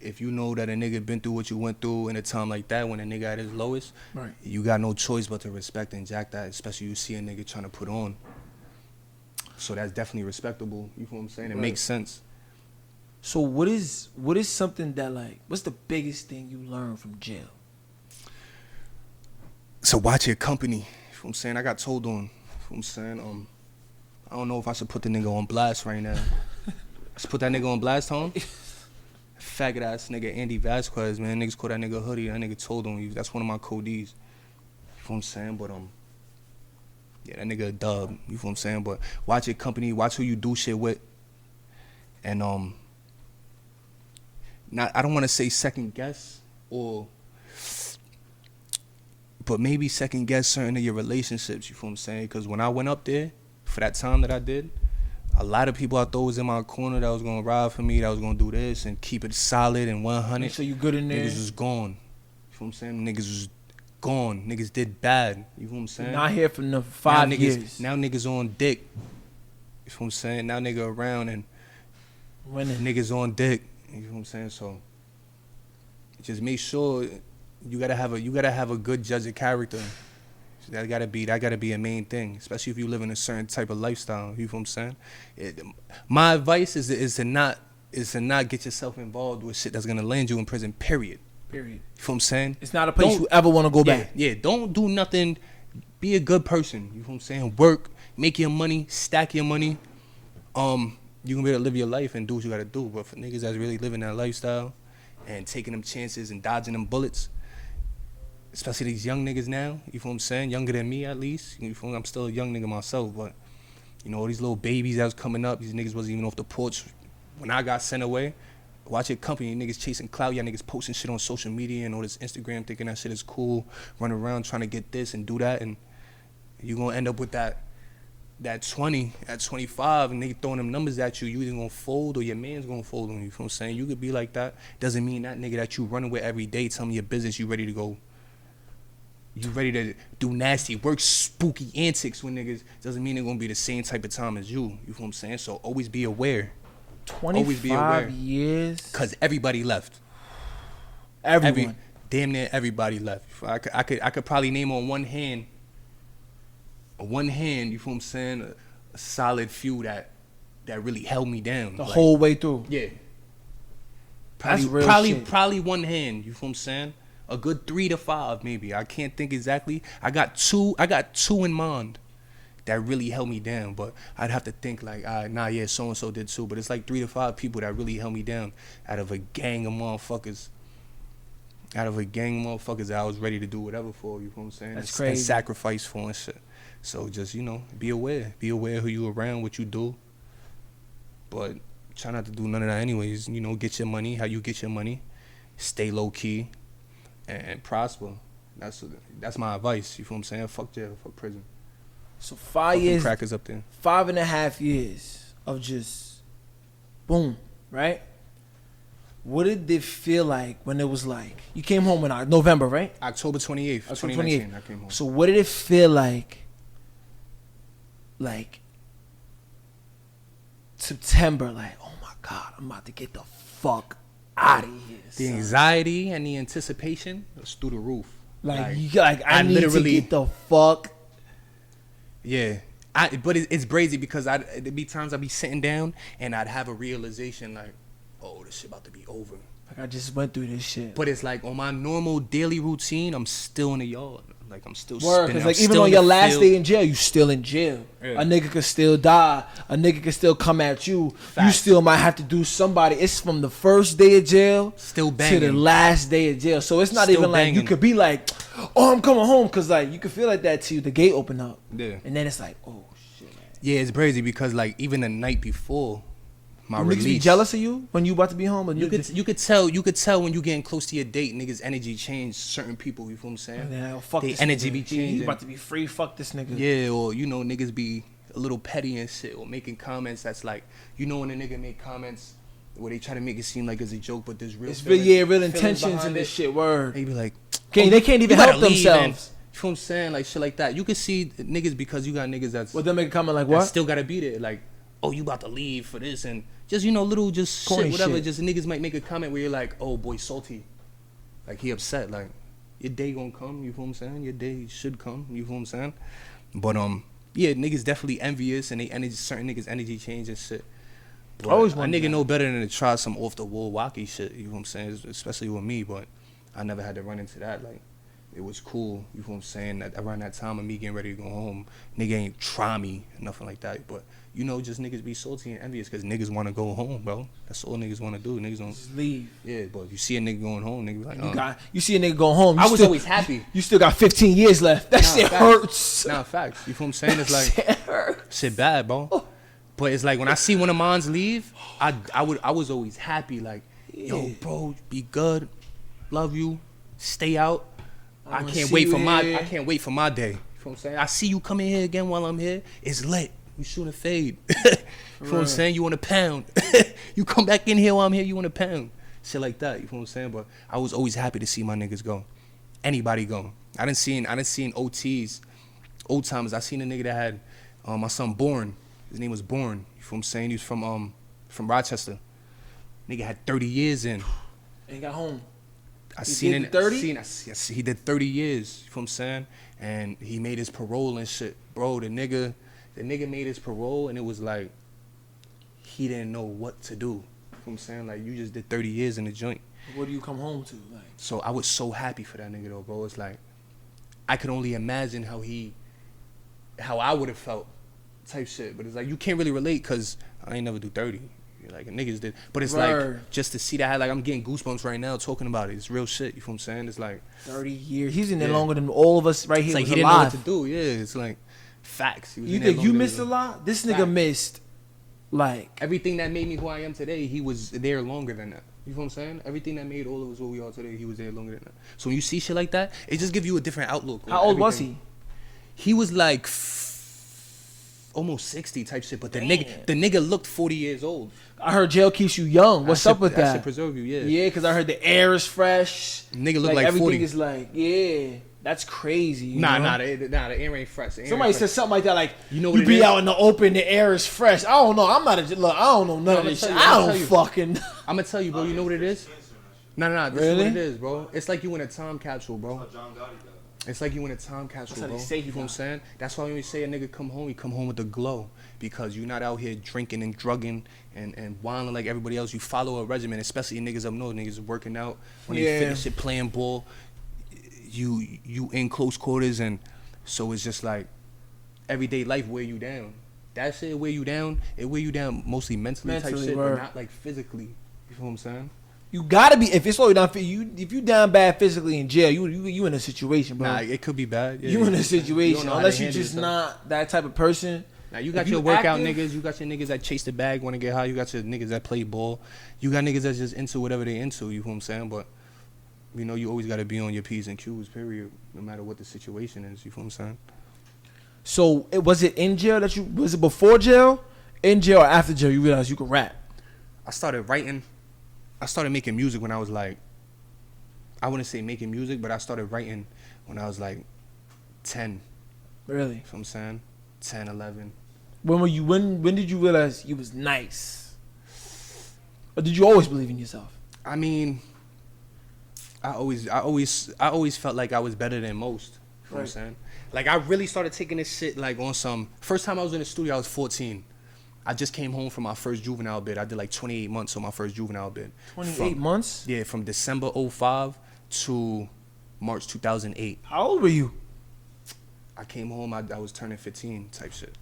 if you know that a nigga been through what you went through in a time like that, when a nigga at his lowest, Right. you got no choice but to respect and jack that, especially you see a nigga trying to put on. So that's definitely respectable. You feel what I'm saying? It Right. makes sense. So what is something that like, what's the biggest thing you learned from jail? So watch your company. You feel what I'm saying? I got told on. You feel what I'm saying? I don't know if I should put the nigga on blast right now. Let's put that nigga on blast, home. Faggot ass nigga Andy Vasquez, man. Niggas call that nigga Hoodie. That nigga told on you. That's one of my codees. You feel what I'm saying? But yeah, that nigga a dub. You feel what I'm saying? But watch your company. Watch who you do shit with. And I don't want to say second guess but maybe second guess certain of your relationships. You feel what I'm saying? Because when I went up there for that time that I did, a lot of people I thought was in my corner that was gonna ride for me, that was gonna do this and keep it solid and 100. Make sure you good in there. Niggas was gone. You feel what I'm saying? Niggas was gone. Niggas did bad. You feel what I'm saying? Not here for the 5 now years. Now niggas on dick. You feel what I'm saying? Now nigga around and Winning. niggas on dick. You feel what I'm saying? So just make sure you gotta have a good judge of character. So that gotta be a main thing, especially if you live in a certain type of lifestyle. You feel what I'm saying? My advice is to not get yourself involved with shit that's gonna land you in prison. Period. You feel what I'm saying? It's not a place you ever want to go back. Yeah, don't do nothing. Be a good person. You know what I'm saying? Work, make your money, stack your money. You can be able to live your life and do what you gotta do. But for niggas that's really living that lifestyle and taking them chances and dodging them bullets, especially these young niggas now, you feel what I'm saying? Younger than me at least. You feel me? I'm still a young nigga myself, but you know, all these little babies that was coming up, these niggas wasn't even off the porch when I got sent away. Watch your company, niggas chasing clout, y'all niggas posting shit on social media and all this Instagram thinking that shit is cool, running around trying to get this and do that, and you gonna end up with that 20 at 25 and they throwing them numbers at you. You either gonna fold or your man's gonna fold on you. You feel what I'm saying? You could be like that. Doesn't mean that nigga that you running with every day, tell me your business, you ready to go. You ready to do nasty work, spooky antics with niggas. Doesn't mean they're gonna be the same type of time as you. You feel what I'm saying? So always be aware. 25 years. Cause everybody left. Everyone. Damn near everybody left. I could probably name on one hand, you feel what I'm saying, a solid few that really held me down. The whole way through. Yeah. That's real shit. Probably one hand, you feel what I'm saying? A good 3 to 5 maybe. I can't think exactly. I got two in mind that really held me down, but I'd have to think like, so and so did too. But it's like 3 to 5 people that really held me down out of a gang of motherfuckers. That I was ready to do whatever for, you know what I'm saying? That's and crazy. sacrifice for and shit. So just, be aware. Be aware who you around, what you do. But try not to do none of that anyways. Get your money, how you get your money. Stay low key and prosper. That's my advice, you feel what I'm saying? Fuck jail, fuck prison. So 5 Fuck years, crackers up there. 5.5 years of just boom, right? What did it feel like when it was like you came home in November, right? October 28th, October 2019, I came home. So what did it feel like September, like, oh my God, I'm about to get the fuck out of here. The son. anxiety and the anticipation was through the roof. I I need literally- to get the fuck. Yeah. But it's crazy because there'd be times I'd be sitting down and I'd have a realization like, oh, this shit about to be over. Like, I just went through this shit. But it's like on my normal daily routine, I'm still in the yard. Like I'm still Word, spinning. because I'm like even still on in your the last field. day in jail, you still in jail. Yeah. A nigga could still die. A nigga could still come at you. You Facts. still might have to do somebody. It's from the first day of jail Still to banging. the last day of jail. So it's not Still even like you banging. could be like, oh, I'm coming home, because like you could feel like that till the gate open up. Yeah. And then it's like, oh shit. Yeah, it's crazy because like even the night before my Niggas release, be jealous of you when you about to be home. And You could tell when you getting close to your date, niggas' energy change. Certain people, you feel what I'm saying? Yeah, fuck They this energy nigga. be He changing. about to be free. Fuck this nigga. Yeah, or niggas be a little petty and shit, or making comments that's like, when a nigga make comments where they try to make it seem like it's a joke, but there's real. It's real, real feelings intentions in behind this it. shit. Word. They be like, They can't even you gotta help leave, themselves. and- you feel what I'm saying? Like shit like that. You can see niggas because you got niggas that's Well, they make a comment like that what? still gotta be there. Like, oh, you about to leave for this, and just little just Corny shit, whatever. shit. Just niggas might make a comment where you're like, oh boy, salty, like he upset. Like your day gonna come. You feel what I'm saying? Your day should come. You feel what I'm saying? But yeah, niggas definitely envious, and certain niggas energy change and shit. But Always a wondered nigga that. know better than to try some off the wall wacky shit. You know what I'm saying? Especially with me, but I never had to run into that. Like, it was cool. You know what I'm saying? That around that time of me getting ready to go home, nigga ain't try me, nothing like that. But just niggas be salty and envious because niggas want to go home, bro. That's all niggas want to do. Niggas don't. Just leave. Yeah, but if you see a nigga going home, nigga be like, You see a nigga go home. You I was still, always happy. You still got 15 years left. That shit facts. hurts. Nah, facts. You feel what I'm saying? It's like Shit hurts. shit bad, bro. But it's like when I see one of mines leave, I was always happy. Like, yo, bro, be good, love you, stay out. I wanna can't see wait you for my here. I can't wait for my day. You feel what I'm saying? I see you coming here again while I'm here. It's lit. You shoot a fade. You feel what I'm saying? You want a pound. You come back in here while I'm here. You want a pound. Shit like that. You feel what I'm saying? But I was always happy to see my niggas go. Anybody go. I didn't see OTs, old timers. I seen a nigga that had my son Born. His name was Born. You feel what I'm saying? He was from Rochester. Nigga had 30 years in. And he got home. I He seen did it. the 30? He did 30 years. You feel what I'm saying? And he made his parole and shit, bro. The nigga made his parole, and it was like he didn't know what to do. You know what I'm saying? Like, you just did 30 years in the joint. What do you come home to? Like, So I was so happy for that nigga though, bro. It's like I could only imagine how I would have felt, type shit. But it's like you can't really relate because I ain't never do 30. Like niggas did. But it's Word. like just to see that, like I'm getting goosebumps right now talking about it. It's real shit. You feel what I'm saying? It's like 30 years. He's in there Yeah. longer than all of us right it's here. like was he didn't know alive. what to do. Yeah, it's like facts. He was You in there think you longer missed a than- lot? This nigga Fact. missed, like, Everything that made me who I am today, he was there longer than that. You feel what I'm saying? Everything that made all of us what we are today, he was there longer than that. So when you see shit like that, it just gives you a different outlook. on how old was everything. he? He was like almost 60 type shit, but the nigga looked 40 years old. I heard jail keeps you young. What's up with That that? should preserve you, yeah. Yeah, because I heard the air is fresh. Nigga look like like everything 40. is like, yeah, that's crazy. You know? Nah, the air ain't fresh. The air Somebody ain't said fresh. something like that, like You know what you it be is? out in the open, the air is fresh. I don't know. I'm not a look. I don't know none of I'ma this tell shit. you, I I'ma don't tell you. fucking. I'm gonna tell you, bro. You know what it is? Nah. This Really? is what it is, bro. It's like you in a time capsule, bro. It's like you in a time capsule, That's how bro. they say You know what I'm saying? That's why when we say a nigga come home, he come home with a glow. Because you're not out here drinking and drugging and wilding like everybody else. You follow a regimen, especially niggas up north. Niggas working out. When they finish it, playing ball, you in close quarters. And so it's just like everyday life wear you down. That shit wear you down. It wear you down mostly mentally type shit, but not like physically. You feel what I'm saying? You gotta be, if it's slow you down, if you down bad physically in jail, you in a situation, bro. Nah, it could be bad. Yeah, you in a situation, unless you handle just yourself. not that type of person. Now you got your workout niggas, you got your niggas that chase the bag, want to get high, you got your niggas that play ball, you got niggas that's just into whatever they into. You know what I'm saying? But you know you always got to be on your P's and Q's, period, no matter what the situation is. You know what I'm saying? So was it in jail that you, was it before jail, in jail, or after jail you realized you could rap? I started making music when I was like, I wouldn't say making music, but I started writing when I was like 10. Really? You know what I'm saying? 10, 11. When did you realize you was nice? Or did you always believe in yourself? I mean, I always felt like I was better than most. You know what I'm saying? Like I really started taking this shit like on some, first time I was in the studio I was 14. I just came home from my first juvenile bid. I did like 28 months on my first juvenile bid. 28 months? Yeah, from December 05 to March 2008. How old were you? I came home, I was turning 15 type shit.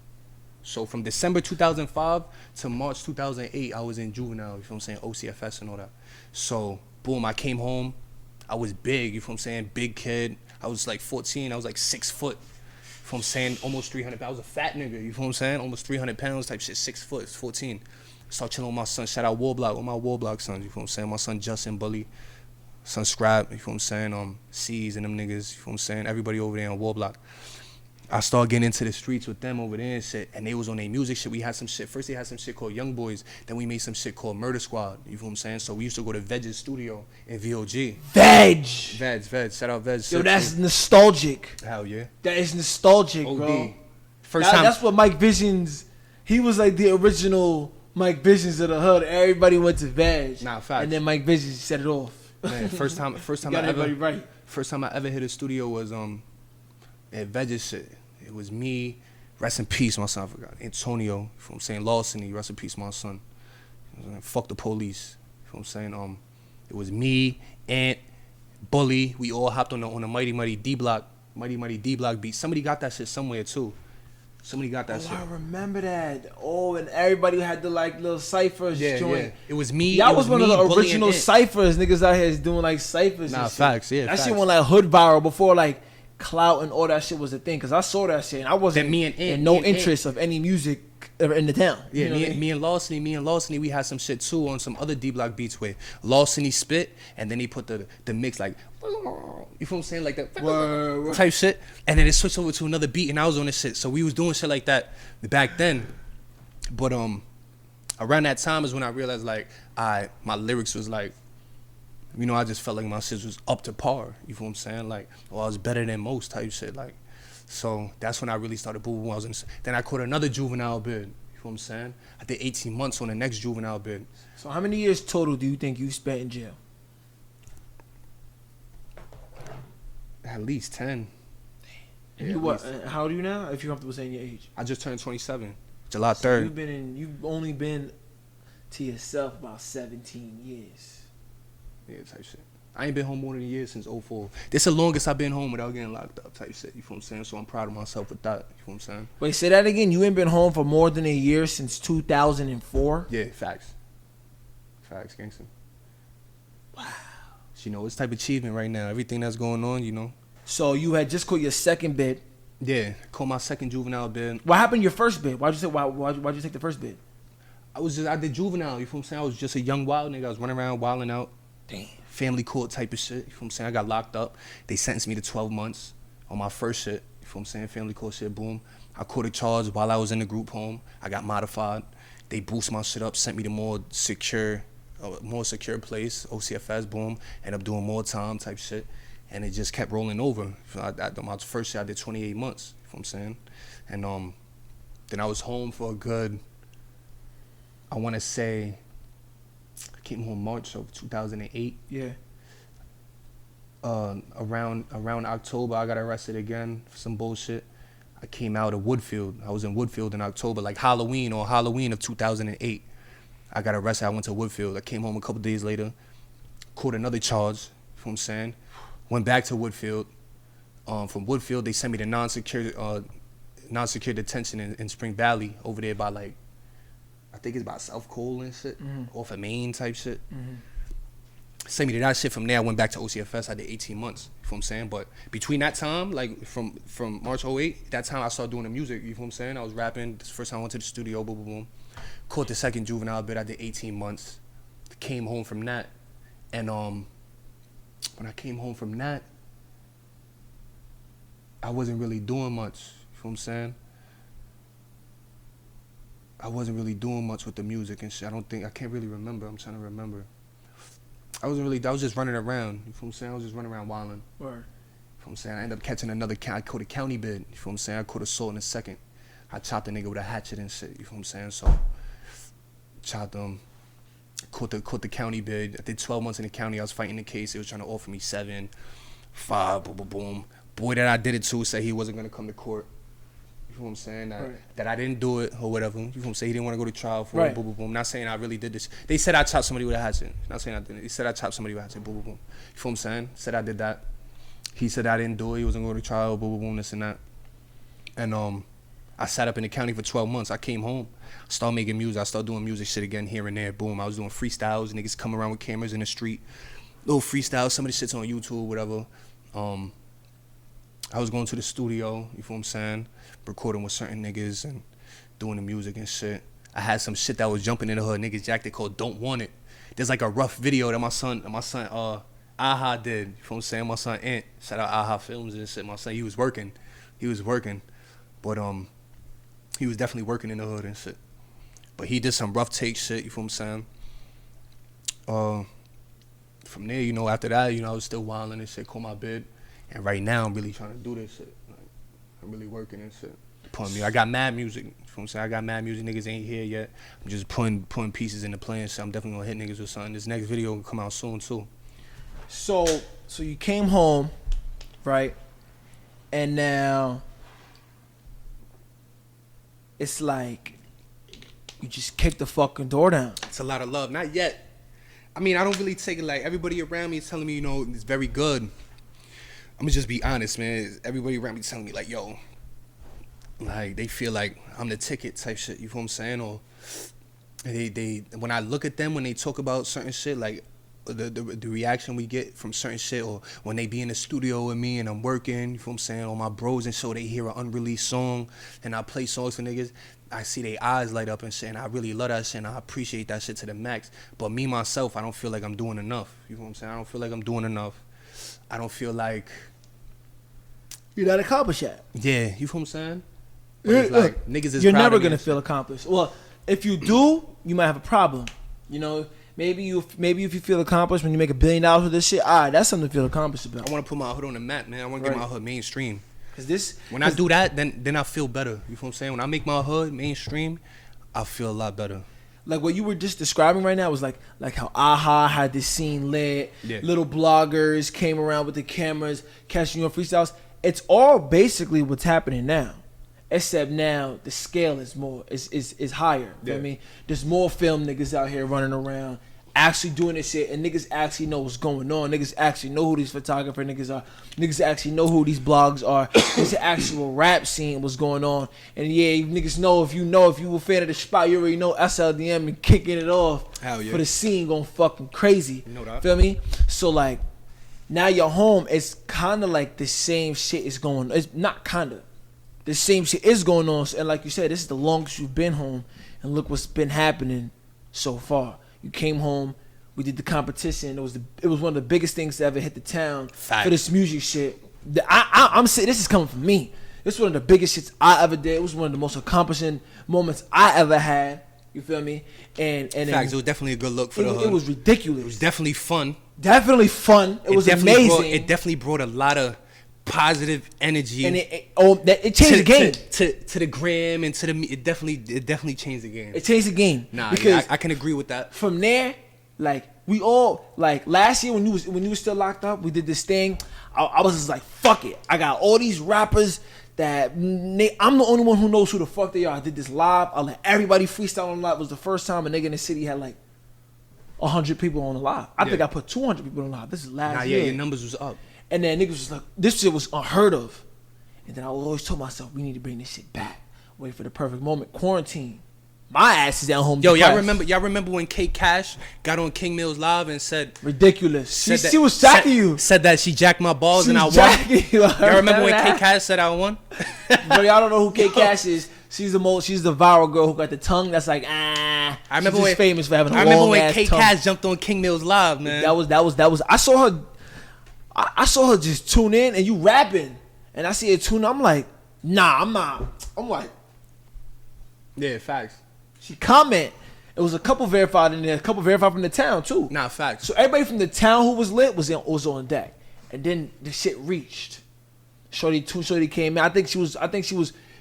So from December 2005 to March 2008, I was in juvenile, you know what I'm saying, OCFS and all that. So, boom, I came home, I was big, you know what I'm saying, big kid. I was like 14, I was like 6 foot. You know what I'm saying, almost 300 pounds. I was a fat nigga, you know what I'm saying, almost 300 pounds type shit, 6 foot, 14. Start chilling with my son, shout out Warblock, with my Warblock sons, you know what I'm saying, my son Justin, Bully, son Scrap, you know what I'm saying, C's and them niggas, you know what I'm saying, everybody over there on Warblock. I started getting into the streets with them over there and shit, and they was on their music shit. We had some shit. First they had some shit called Young Boys, then we made some shit called Murder Squad. You know what I'm saying? So we used to go to Veg's studio in VOG. Veg! Shout out Veg. Yo, that's nostalgic. Hell yeah. That is nostalgic, OD. bro. First time. That's what Mike Visions, he was like the original Mike Visions of the hood. Everybody went to Veg. Nah, facts. And then Mike Visions set it off. Man, first time got everybody right. First time I ever hit a studio was at Veg's shit. It was me, rest in peace, my son, I forgot. Antonio, from St. Lawson, rest in peace, my son. Fuck the police. You know what I'm saying? It was me, Ant, Bully. We all hopped on the Mighty D Block beat. Somebody got that shit somewhere too. Somebody got that shit. I remember that. Oh, and everybody had the like little ciphers joint. Yeah. It was me. That was one of the Bully, original ciphers. Niggas out here is doing like ciphers. Nah, and facts. Shit. Yeah, that facts. shit went like hood viral before like clout and all that shit was a thing. Cause I saw that shit and I wasn't in no interest of any music in the town. Yeah, you know me and Lawson, we had some shit too on some other D Block beats where Lawson spit and then he put the mix like, you know what I'm saying, like that type shit, and then it switched over to another beat and I was on this shit. So we was doing shit like that back then, but around that time is when I realized like my lyrics was like, you know, I just felt like my shit was up to par. You know what I'm saying? Like, I was better than most type shit. Like, so that's when I really started booming. Then I caught another juvenile bid. You know what I'm saying? I did 18 months on the next juvenile bid. So how many years total do you think you spent in jail? At least 10. And you what? How old are you now? If you're comfortable saying your age. I just turned 27, July 3rd. So you've only been to yourself about 17 years. Yeah, type shit. I ain't been home more than a year since 04. This the longest I've been home without getting locked up type shit. You feel what I'm saying? So I'm proud of myself with that. You feel what I'm saying? Wait, say that again. You ain't been home for more than a year since 2004? Yeah, facts. Facts, gangster. Wow. You know, it's type of achievement right now. Everything that's going on, you know. So you had just caught your second bid. Yeah, caught my second juvenile bid. What happened to your first bid? Why'd you take the first bid? I did juvenile, you feel what I'm saying? I was just a young wild nigga. I was running around wilding out. Damn. Family court type of shit, you feel what I'm saying? I got locked up. They sentenced me to 12 months on my first shit, you feel what I'm saying? Family court shit, boom. I caught a charge while I was in the group home. I got modified. They boosted my shit up, sent me to more secure place, OCFS, boom. Ended up doing more time type shit. And it just kept rolling over. My first shit, I did 28 months, you feel what I'm saying? And then I was home for a good, I want to say, I came home March of 2008. Yeah. around October, I got arrested again for some bullshit. I came out of Woodfield. I was in Woodfield in October, like Halloween of 2008. I got arrested. I went to Woodfield. I came home a couple days later, caught another charge. You know what I'm saying? Went back to Woodfield. From Woodfield, they sent me to non-secure detention in Spring Valley over there by like, I think it's by South Cole and shit, off of Maine type shit. Sent me to that shit. From there, I went back to OCFS. I did 18 months. You know what I'm saying? But between that time, like from March 08, that time I started doing the music. You know what I'm saying? I was rapping. This is the first time I went to the studio. Boom, boom, boom. Caught the second juvenile bit. I did 18 months. Came home from that, and when I came home from that, I wasn't really doing much. You know what I'm saying? I wasn't really doing much with the music and shit. I can't really remember. I'm trying to remember. I was just running around. You know what I'm saying? I was just running around wilding. Word. You know what I'm saying? I ended up catching I caught a county bid. You know what I'm saying? I caught assault in a second. I chopped the nigga with a hatchet and shit. You know what I'm saying? So, chopped him. Caught the county bid. I did 12 months in the county. I was fighting the case. They was trying to offer me 7, 5, boom, boom, boom. Boy that I did it to said he wasn't going to come to court. You know what I'm saying? That I didn't do it or whatever. You know what I'm saying? He didn't want to go to trial for it. Boom, boom, boom. Not saying I really did this. They said I chopped somebody with a hatchet. Not saying I didn't. They said I chopped somebody with a hatchet. Boom, boom, boom. You know what I'm saying? Said I did that. He said I didn't do it. He wasn't going to trial. Boom, boom, boom. This and that. And I sat up in the county for 12 months. I came home. Started making music. I started doing music shit again here and there. Boom. I was doing freestyles. Niggas come around with cameras in the street. Little freestyles. Some of the shit's on YouTube, whatever. I was going to the studio, you know what I'm saying, recording with certain niggas and doing the music and shit. I had some shit that was jumping in the hood. Niggas jacked it called Don't Want It. There's like a rough video that my son Aha did. You know what I'm saying? My son Ant, shout out Aha Films and shit. My son, he was working. But he was definitely working in the hood and shit. But he did some rough take shit, you know what I'm saying? From there, you know, after that, you know, I was still wilding and shit, caught my bid. And right now, I'm really trying to do this shit. Like, I'm really working and shit. I got mad music. You know what I'm saying? I got mad music. Niggas ain't here yet. I'm just putting pieces in the plan. So I'm definitely gonna hit niggas with something. This next video will come out soon too. So you came home, right? And now it's like you just kicked the fucking door down. It's a lot of love. Not yet. I mean, I don't really take it like everybody around me is telling me, you know, it's very good. I'm gonna just be honest, man. Everybody around me telling me like, yo, like they feel like I'm the ticket type shit. You know what I'm saying? Or they when I look at them when they talk about certain shit, like the reaction we get from certain shit, or when they be in the studio with me and I'm working, you know what I'm saying? Or my bros and so they hear an unreleased song and I play songs for niggas. I see their eyes light up and shit, and I really love that shit, and I appreciate that shit to the max. But me myself, I don't feel like I'm doing enough. You know what I'm saying? I don't feel like I'm doing enough. I don't feel like you're not accomplished yet. Yeah, you know what I'm saying? It's like, niggas is you're proud never of me gonna feel accomplished. Well, if you do, you might have a problem. You know, maybe if you feel accomplished when you make $1 billion with this shit, that's something to feel accomplished about. I want to put my hood on the map, man. I want to get my hood mainstream. When I do that, then I feel better. You know what I'm saying? When I make my hood mainstream, I feel a lot better. Like what you were just describing right now was like how Aha had this scene lit. Yeah. Little bloggers came around with the cameras, catching you on freestyles. It's all basically what's happening now, except now the scale is higher. Yeah. You know what I mean? There's more film niggas out here running around, actually doing this shit, and niggas actually know what's going on. Niggas actually know who these photographer niggas are. Niggas actually know who these blogs are. There's an actual rap scene, what's going on. And yeah, niggas know if you a fan of the spot, you already know SLDM and kicking it off. Hell yeah. For the scene going fucking crazy. You know that. Feel me? So like, now you're home, it's kind of like the same shit is going on. It's not kind of. The same shit is going on. And like you said, this is the longest you've been home. And look what's been happening so far. You came home, we did the competition. It was one of the biggest things to ever hit the town. Fact. For this music shit. I'm saying this is coming from me. This is one of the biggest shits I ever did. It was one of the most accomplishing moments I ever had. You feel me? And Facts, it was definitely a good look for the hood. It was ridiculous. It was definitely fun. Definitely fun. It was amazing. It definitely brought a lot of positive energy. And it changed the game. To the gram and to the... It definitely changed the game. It changed the game. Nah, because I can agree with that. From there, like, we all like last year when you was still locked up, we did this thing. I was just like, fuck it. I got all these rappers that I'm the only one who knows who the fuck they are. I did this live. I let everybody freestyle on live. It was the first time a nigga in the city had like 100 people on the live. I think I put 200 people on the live. This is last year. Yeah, your numbers was up. And then niggas was like, this shit was unheard of. And then I always told myself, we need to bring this shit back. Wait for the perfect moment. Quarantine. My ass is at home. Yo, y'all remember when Kate Cash got on King Mil's live and said ridiculous. She was jacking you. Said that she jacked my balls and I won. Y'all remember when Kate Cash said I won? Bro, y'all don't know who Kate Cash is. She's the viral girl who got the tongue that's like I remember she's famous for having a long ass tongue. I remember when Kate Cash jumped on King Mil's live, man. That was I saw her just tune in and you rapping. And I see her tune in, I'm like, nah, I'm not. I'm like, yeah, facts. She comment. It was a couple verified in there, a couple verified from the town too. Nah, facts. So everybody from the town who was lit was on deck, and then the shit reached. Shorty came in. I think she was.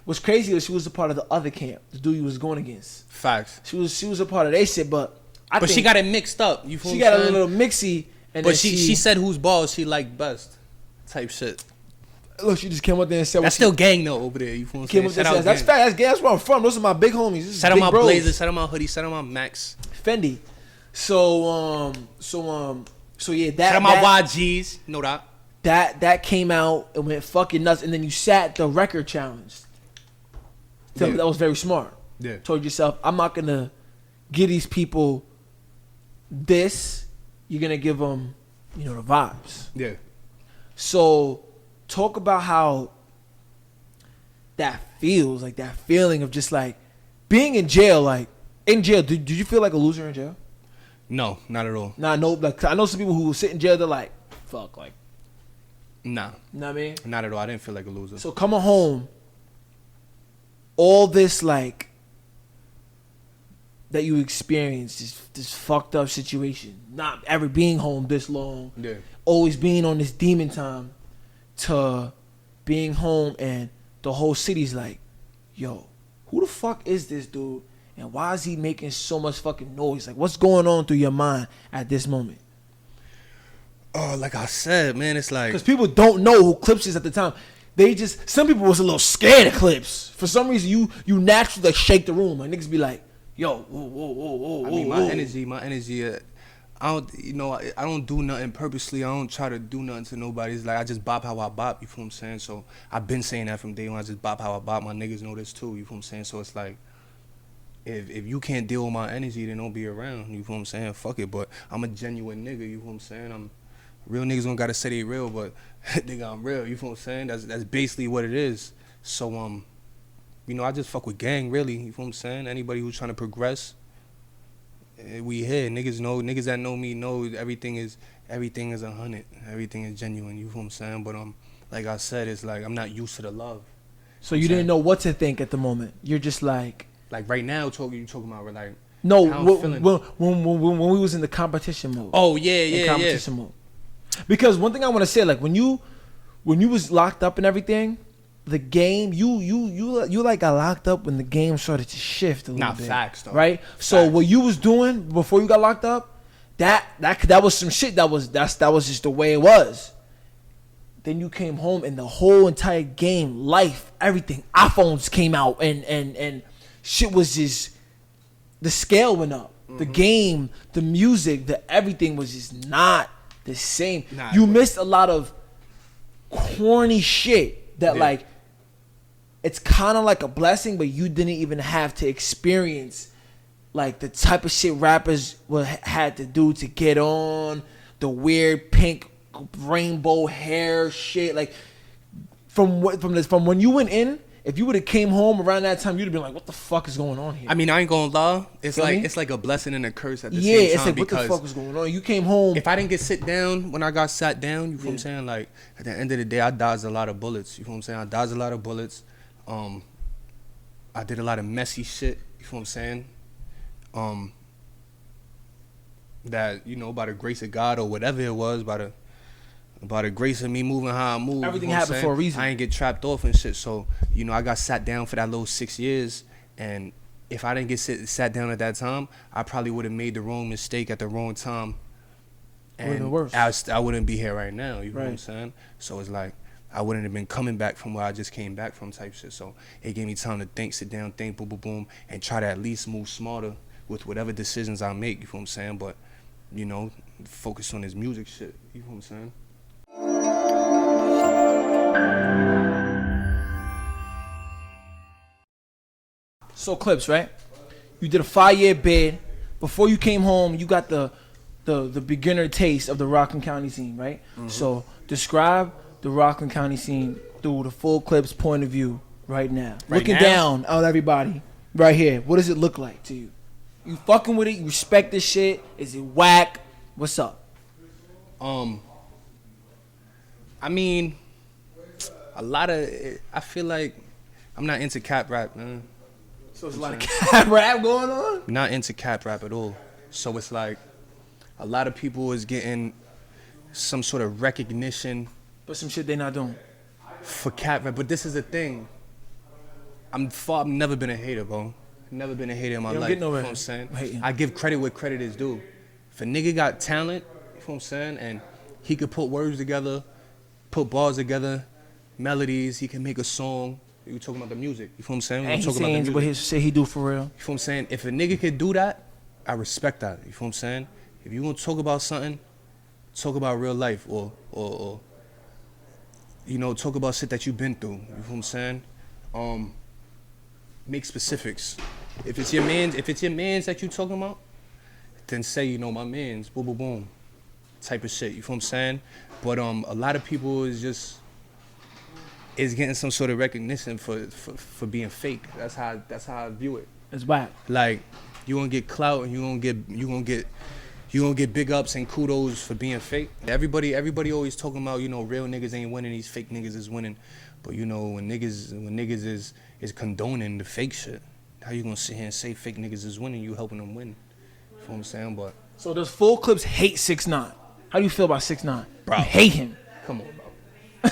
What's crazy is she was a part of the other camp, the dude he was going against. Facts. She was a part of their shit, but I think she got it mixed up. You feel she got a little mixy, and but she said whose balls she liked best, type shit. Look, she just came up there and said, that's still gang though over there. You feel what I'm saying? That's fact. That's where I'm from. Those are my big homies. Shout out my Blazers. Shout out my hoodie. Shout out my Max. Fendi. So yeah. Shout out my YGs. Know that. That came out and went fucking nuts. And then you sat the record challenge. That was very smart. Yeah. Told yourself, I'm not gonna give these people this. You're gonna give them, the vibes. Yeah. So. Talk about how that feels, like that feeling of just like being in jail. Like in jail, did you feel like a loser in jail? No, not at all. Nah, no. Like I know some people who sit in jail. They're like, fuck, like. Nah. You know what I mean? Not at all. I didn't feel like a loser. So coming home, all this like that you experienced, this fucked up situation, not ever being home this long, always being on this demon time. To being home and the whole city's like, yo, who the fuck is this dude? And why is he making so much fucking noise? Like, what's going on through your mind at this moment? Oh, like I said, man, it's like... Because people don't know who Cklipz is at the time. Some people was a little scared of Cklipz. For some reason, you naturally like shake the room. Like, niggas be like, yo, whoa. I mean, my energy, I don't do nothing purposely. I don't try to do nothing to nobody. It's like I just bop how I bop, you feel what I'm saying? So I've been saying that from day one. I just bop how I bop. My niggas know this too, you feel what I'm saying? So it's like, if you can't deal with my energy, then don't be around, you feel what I'm saying? Fuck it, but I'm a genuine nigga, you feel what I'm saying? Real niggas don't gotta say they real, but nigga, I'm real, you feel what I'm saying? That's basically what it is. So, I just fuck with gang, really, you feel what I'm saying? Anybody who's trying to progress, we here. Niggas that know me know everything is 100. Everything is genuine. You feel what I'm saying? But like I said, it's like I'm not used to the love. So you didn't know what to think at the moment. You're just like right now. You talking about like no when we was in the competition mode. Oh yeah. Competition mode. Because one thing I want to say, like when you was locked up and everything. The game, you like got locked up when the game started to shift a little bit. Facts though. Right? Facts. So what you was doing before you got locked up, that was some shit that was just the way it was. Then you came home and the whole entire game, life, everything, iPhones came out and shit was just the scale went up. Mm-hmm. The game, the music, the everything was just not the same. You missed a lot of corny shit that like it's kind of like a blessing, but you didn't even have to experience like the type of shit rappers had to do to get on, the weird pink rainbow hair shit. Like from when you went in, if you would have came home around that time, you'd have been like, "What the fuck is going on here?" I mean, I ain't gonna lie. It's like a blessing and a curse at the same time. Yeah, it's like what the fuck is going on? You came home. If I didn't get sit down when I got sat down, you feel what I'm saying? Like at the end of the day, I dodged a lot of bullets. You feel what I'm saying? I dodged a lot of bullets. I did a lot of messy shit. You feel what I'm saying? That by the grace of God or whatever it was, by the grace of me moving how I move. Everything happened for a reason. I ain't get trapped off and shit. So, I got sat down for that little 6 years. And if I didn't get sat down at that time, I probably would have made the wrong mistake at the wrong time And worse. I wouldn't be here right now. You know what I'm Right. saying? So it's like I wouldn't have been coming back from where I just came back from type shit. So it gave me time to think, sit down, think, boom, boom, boom, and try to at least move smarter with whatever decisions I make. You know what I'm saying? But you know, focus on this music shit. You know what I'm saying? So Cklipz, right? You did a 5-year bid. Before you came home, you got the beginner taste of the Rocklin County scene, right? So describe the Rocklin County scene through the full Cklipz point of view right now. Right Looking now? down on everybody right here. What does it look like to you? You fucking with it? You respect this shit? Is it whack? What's up? I mean, a lot of I feel like I'm not into cap rap, man. So there's a lot of cap rap going on? Not into cap rap at all. So it's like a lot of people is getting some sort of recognition But some shit they not doing. for cap rap. But this is the thing. I've never been a hater, bro. Never been a hater in my You don't life. get nowhere You know what I'm saying? hating. I give credit where credit is due. If a nigga got talent, you know what I'm saying, and he could put words together, put bars together, melodies, he can make a song. We were talking about the music. You know what I'm saying? We And were he's talking about the saying music. what he say he do for real. You know what I'm saying? If a nigga could do that, I respect that. You know what I'm saying? If you want to talk about something, talk about real life or you know, talk about shit that you've been through. You know what I'm saying? Make specifics. If it's your man's that you talking about, then say, you know, my man's, boom, boom, boom, type of shit. You know what I'm saying? But a lot of people is getting some sort of recognition for being fake. That's how I view it. It's whack. Like, you gonna get clout and you gonna get big ups and kudos for being fake. Everybody always talking about, you know, real niggas ain't winning, these fake niggas is winning. But you know, when niggas is condoning the fake shit, how you gonna sit here and say fake niggas is winning? You helping them win. You know what I'm saying? But So does full Cklipz hate 6ix9ine? How do you feel about 6ix9ine? Bro. You hate him. come on, bro.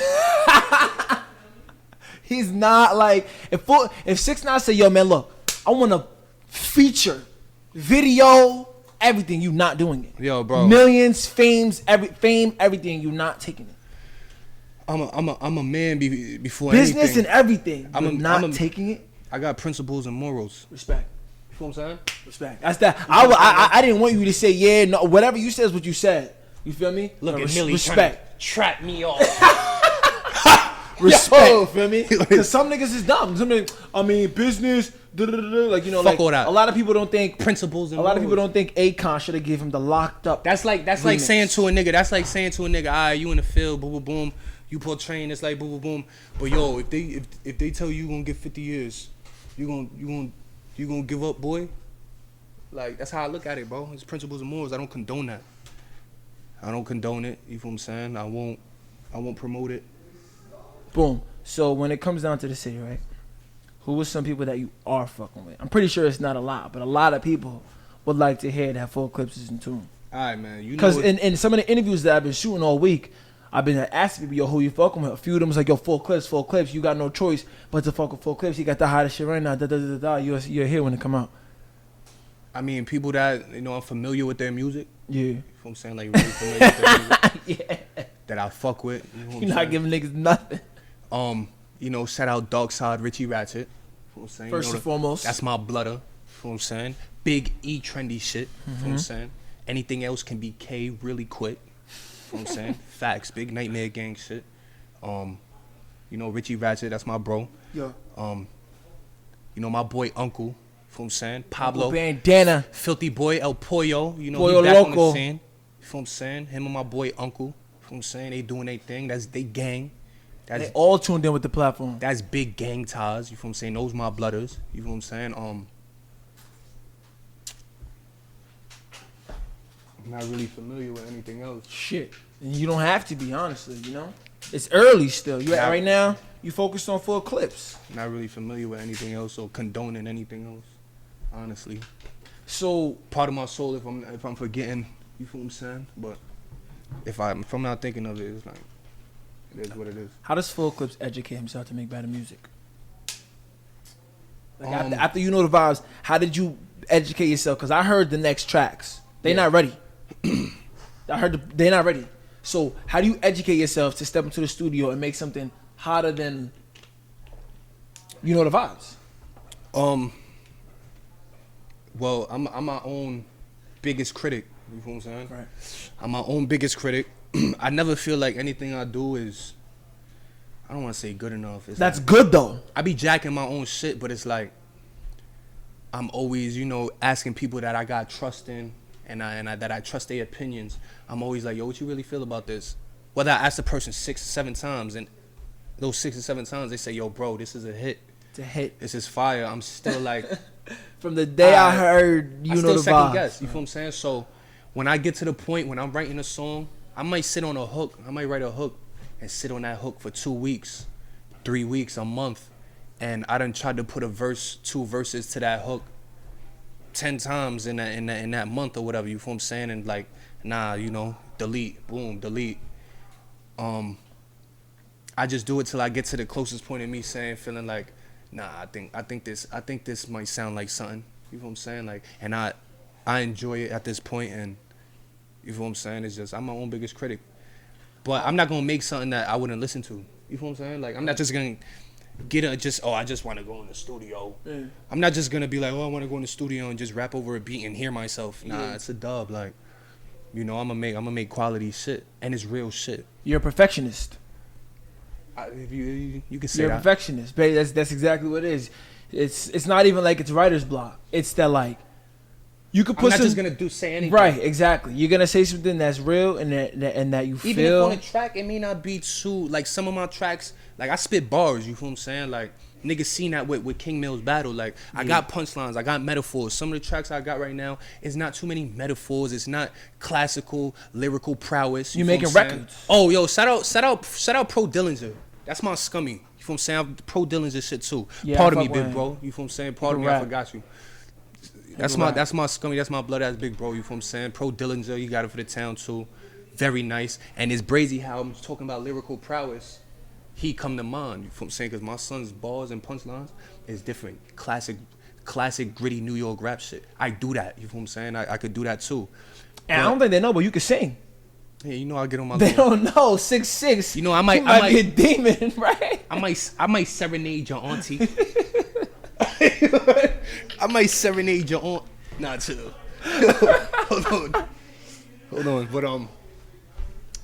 He's not like if 6ix9ine say, yo man, look, I want to feature, video, everything. You not doing it. Yo, bro. Millions, fame, everything. You not taking it. I'm a man before Business anything. and everything. I'm You're a- not I'm a- taking it. I got principles and morals. Respect. You know what I'm saying? Respect. That's that. I didn't want you to say yeah, no. Whatever you said is what you said. You feel me? Look No, at Millie respect. trap me off. Respect. Yo, Feel me? Because some niggas is dumb. Some niggas, I mean, business. Like you know, Fuck like all that. a lot of people don't think. Principles and A lot of people morals. don't think Akon should have gave him the locked up. That's like remix. saying to a nigga. That's like saying to a nigga, "Ah, you in the field, boom, boom, boom. You portraying this like boom, boom, boom. But yo, if they tell you you gonna get 50 years, you gonna give up, boy. Like that's how I look at it, bro. It's principles and morals. I don't condone that. I don't condone it. You know what I'm saying? I won't promote it. Boom. So when it comes down to the city, right? Who are some people that you are fucking with? I'm pretty sure it's not a lot, but a lot of people would like to hear that full Cklipz is in tune. All right, man. You know Because what- in some of the interviews that I've been shooting all week, I've been asking people, yo, who you fucking with? A few of them was like, yo, full Cklipz. You got no choice but to fuck with full Cklipz. You got the hottest shit right now. You're here when it come out. I mean, people that you know I'm familiar with their music. Yeah. You know what I'm saying? Like really familiar with their music. Yeah. That I fuck with. You know what You're I'm not saying? giving niggas nothing. You know, shout out Dark Side Richie Ratchet. You know what I'm saying? First You know and foremost. That's my blooder. You know what I'm saying? Big E trendy shit. You know what I'm saying? Anything else can be K really quick. You know what I'm saying? Facts, big nightmare gang shit. You know, Richie Ratchet, that's my bro. Yeah. You know, my boy Uncle. You know what I'm saying? Pablo. Bandana. Filthy boy El Pollo. You know, Pollo he back on Loco. the scene. You know what I'm saying? Him and my boy Uncle. You know what I'm saying? They doing their thing. That's they gang. That's They all tuned in with the platform. That's big gang ties. You know what I'm saying? Those my blooders. You know what I'm saying? I'm not really familiar with anything else. Shit. And you don't have to be, honestly, you know? It's early still. You Yeah. right now, you focused on full Cklipz. Not really familiar with anything else or condoning anything else. Honestly. So Part of my soul if I'm forgetting, you feel what I'm saying? But if I'm not thinking of it, it's like it is what it is. how does full Cklipz educate himself to make better music? Like Um, after you know the vibes, how did you educate yourself? Because I heard the next tracks. They Yeah. not ready. I heard they're not ready. So how do you educate yourself to step into the studio and make something hotter than, you know, the vibes? Well, I'm my own biggest critic. You know what I'm saying? Right. I'm my own biggest critic. I never feel like anything I do is, I don't want to say good enough. It's That's like, good though. I be jacking my own shit, but it's like I'm always, you know, asking people that I got trust in and that I trust their opinions. I'm always like, yo, what you really feel about this? Whether I ask the person 6 or 7 times, and those 6 or 7 times they say, yo, bro, this is a hit. It's a hit. This is fire. I'm still like, From the day I heard, you I know, still the second vibes. guess. You feel what I'm saying? So when I get to the point when I'm writing a song, I might sit on a hook. I might write a hook and sit on that hook for 2 weeks, 3 weeks, a month, and I done tried to put a verse, 2 verses to that hook 10 times in that month or whatever. You feel what I'm saying? And like, nah, you know, delete, boom, delete. I just do it till I get to the closest point of me feeling like, nah, I think this might sound like something. You feel what I'm saying? Like, and I enjoy it at this point, and you feel what I'm saying? It's just, I'm my own biggest critic. But I'm not gonna make something that I wouldn't listen to. You feel what I'm saying? Like, I'm not just gonna I just wanna go in the studio. Yeah. I'm not just gonna be like, oh, I wanna go in the studio and just rap over a beat and hear myself. Nah, Yeah. it's a dub. Like, you know, I'm gonna make quality shit, and it's real shit. You're a perfectionist. If you can say You're a that. perfectionist. Babe, that's exactly what it is. It's not even like it's writer's block. It's that like you could I'm put not some, just gonna say anything. right, exactly. You're gonna say something that's real and that you Even feel. if on a track, it may not be too, like, some of my tracks, like, I spit bars, you feel what I'm saying? Like, niggas seen that with King Mil's battle. Like, I got punchlines, I got metaphors. Some of the tracks I got right now, it's not too many metaphors. It's not classical, lyrical prowess. You feel making what I'm saying? records. Oh, yo, shout out Pro Dillinger. That's my scummy. You feel what I'm saying? I'm Pro Dillinger shit too. Yeah, Pardon I me, fuck big with bro. You feel what I'm saying? Pardon can me, I rap. forgot you. can That's rap. my scummy, that's my blood ass big bro, you feel what I'm saying? Pro Dillinger, you got it for the town too. Very nice. And it's brazy how I'm talking about lyrical prowess. He come to mind, you feel what I'm saying? Because my son's bars and punchlines is different. Classic gritty New York rap shit. I do that, you feel what I'm saying? I could do that too. And I don't think they know, but you can sing. Yeah, you know I get on my They little, don't know 6'6". You know, I You might be a demon, right? I might serenade your auntie. I might serenade your aunt. Nah, chill. Hold on. But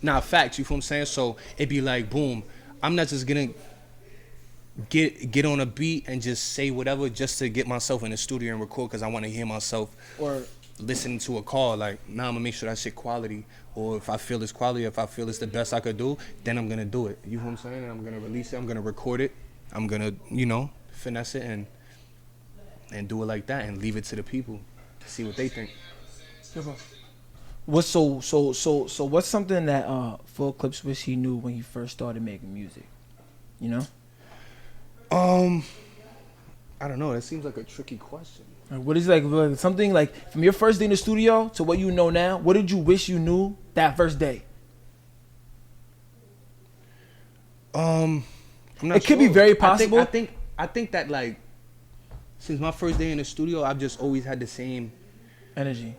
nah, facts. You feel what I'm saying? So it be like, boom. I'm not just gonna get on a beat and just say whatever just to get myself in the studio and record because I want to hear myself Or listening to a call. Like, nah, I'm gonna make sure that shit quality. Or if I feel it's quality, if I feel it's the best I could do, then I'm gonna do it. You know what I'm saying? And I'm gonna release it. I'm gonna record it. I'm gonna, you know, finesse it and do it like that and leave it to the people, see what they think. what's so what's something that Cklipz wish he knew when he first started making music? You know? I don't know. That seems like a tricky question. Like, what is like something like from your first day in the studio to what you know now? What did you wish you knew that first day? I'm not It could be sure. very possible. I think that, like, since my first day in the studio, I've just always had the same, Energy.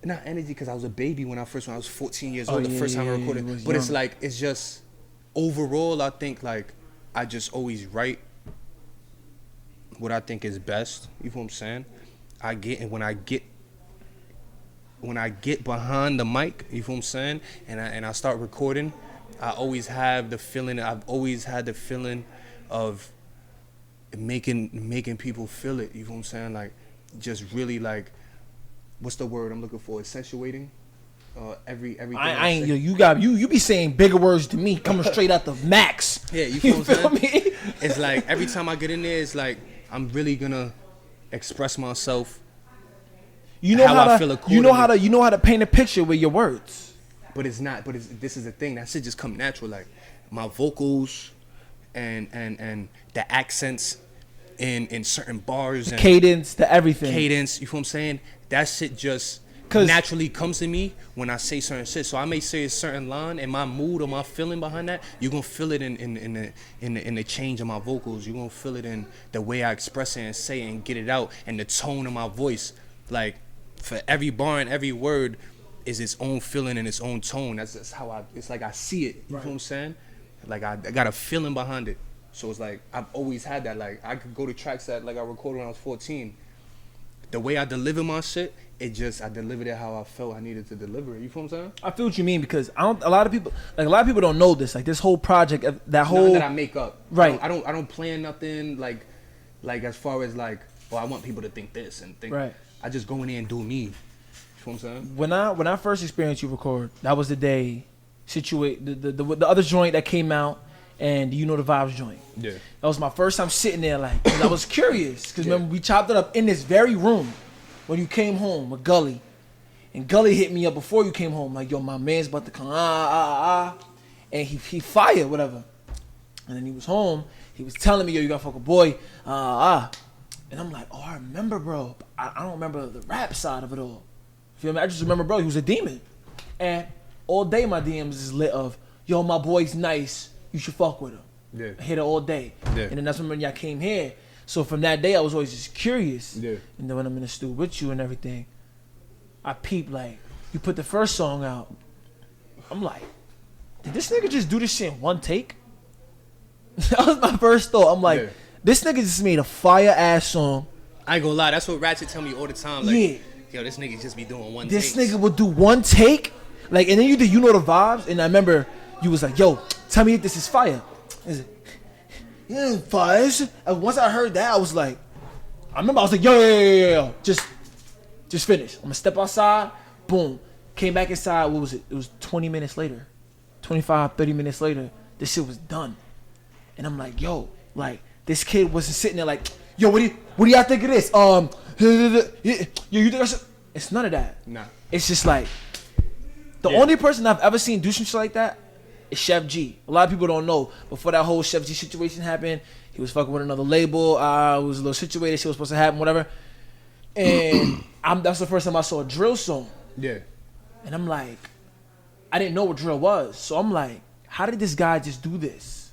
not energy, because I was a baby when I was 14 years Oh, old, the yeah, first time I yeah, recorded. you was But it's young. like, it's just, overall, I think, like, I just always write what I think is best. You feel what I'm saying? When I get behind the mic, you feel what I'm saying, and I start recording, I always have the feeling. I've always had the feeling of making people feel it. You feel what I'm saying? Like, just really, like, what's the word I'm looking for? Accentuating everything. I ain't you be saying bigger words to me coming straight out the max. Yeah, you feel what I'm saying? me? It's like every time I get in there, it's like I'm really gonna express myself. You know How how, I to feel you know how to paint a picture with your words. But it's not. This is the thing. That shit just come natural. Like, my vocals and the accents in certain bars and Cadence to everything. cadence. You feel what I'm saying? That shit just 'Cause- naturally comes to me when I say certain shit. So I may say a certain line, and my mood or my feeling behind that, you're gonna feel it in the change of my vocals. You're gonna feel it in the way I express it and say it and get it out, and the tone of my voice. Like, for every bar and every word, is its own feeling and its own tone. That's how it's like I see it. You know what I'm saying? Like I got a feeling behind it. So it's like I've always had that. Like I could go to tracks that like I recorded when I was 14. The way I deliver my shit, I delivered it how I felt I needed to deliver it. You feel what I'm saying? I feel what you mean because a lot of people don't know this. Like this whole project, Nothing that I make up. Right. I don't plan nothing like as far as like, well, I want people to think this and think. Right. I just go in there and do me. You feel what I'm saying? When I first experienced you record, that was the day the other joint that came out and You Know the Vibes joint. Yeah. That was my first time sitting there like, 'cause I was curious. Because remember, we chopped it up in this very room when you came home with Gully. And Gully hit me up before you came home. Like, yo, my man's about to come. And he fired, whatever. And then he was home. He was telling me, yo, you gotta fuck a boy. And I'm like, oh, I remember, bro. I don't remember the rap side of it all. You feel me? I just remember, bro, he was a demon. And all day my DMs is lit of, yo, my boy's nice. You should fuck with him. Yeah. I hit it all day. Yeah. And then that's when y'all came here. So from that day, I was always just curious. Yeah. And then when I'm in the studio with you and everything, I peep like, you put the first song out. I'm like, did this nigga just do this shit in one take? That was my first thought. I'm like, this nigga just made a fire ass song. I ain't gonna lie, that's what Ratchet tell me all the time. Like, yo, this nigga just be doing one take. This nigga will do one take. Like, and then you did You Know the Vibes. And I remember you was like, yo, tell me if this is fire. Is it? Yeah, fire. And once I heard that, I was like, I was like, yo. Just finish. I'm gonna step outside. Boom. Came back inside. What was it? It was 20 minutes later. 25, 30 minutes later. This shit was done. And I'm like, yo, like, this kid wasn't sitting there like, yo, what do y'all think of this? You think I should? It's none of that. Nah. It's just like, the only person I've ever seen do some shit like that is Chef G. A lot of people don't know. Before that whole Chef G situation happened, he was fucking with another label. It was a little situated. Shit was supposed to happen, whatever. And that's the first time I saw a drill song. Yeah. And I'm like, I didn't know what drill was. So I'm like, how did this guy just do this?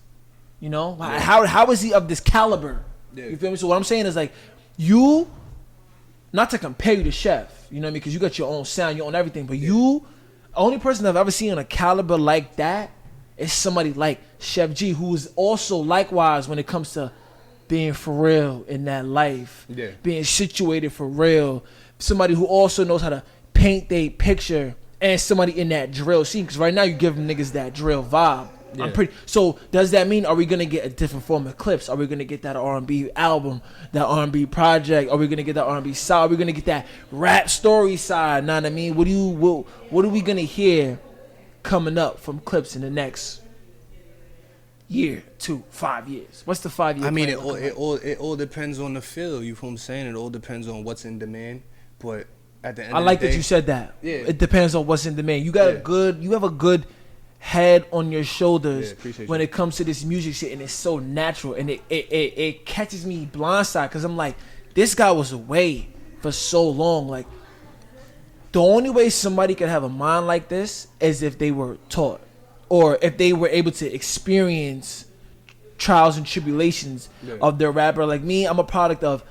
You know? How is he of this caliber? Yeah. You feel me? So what I'm saying is like, you, not to compare you to Chef, you know what I mean? Because you got your own sound, your own everything. But you, only person I've ever seen on a caliber like that is somebody like Chef G, who is also likewise when it comes to being for real in that life, being situated for real. Somebody who also knows how to paint their picture, and somebody in that drill scene. Because right now you give them niggas that drill vibe. Yeah. So does that mean, are we gonna get a different form of Cklipz? Are we gonna get that R&B album, that R&B project? Are we gonna get that R&B side? Are we gonna get that rap story side? Know what I mean? What are we gonna hear coming up from Cklipz in the next year, 2, 5 years? What's the 5 year? I mean, it all depends on the feel. You feel what I'm saying? It all depends on what's in demand. But at the end, I like that you said that. Yeah. It depends on what's in demand. You have a good head on your shoulders when it comes to this music shit, and it's so natural, and it catches me blindside because I'm like, this guy was away for so long. Like, the only way somebody could have a mind like this is if they were taught, or if they were able to experience trials and tribulations of their rapper. Like me, I'm a product of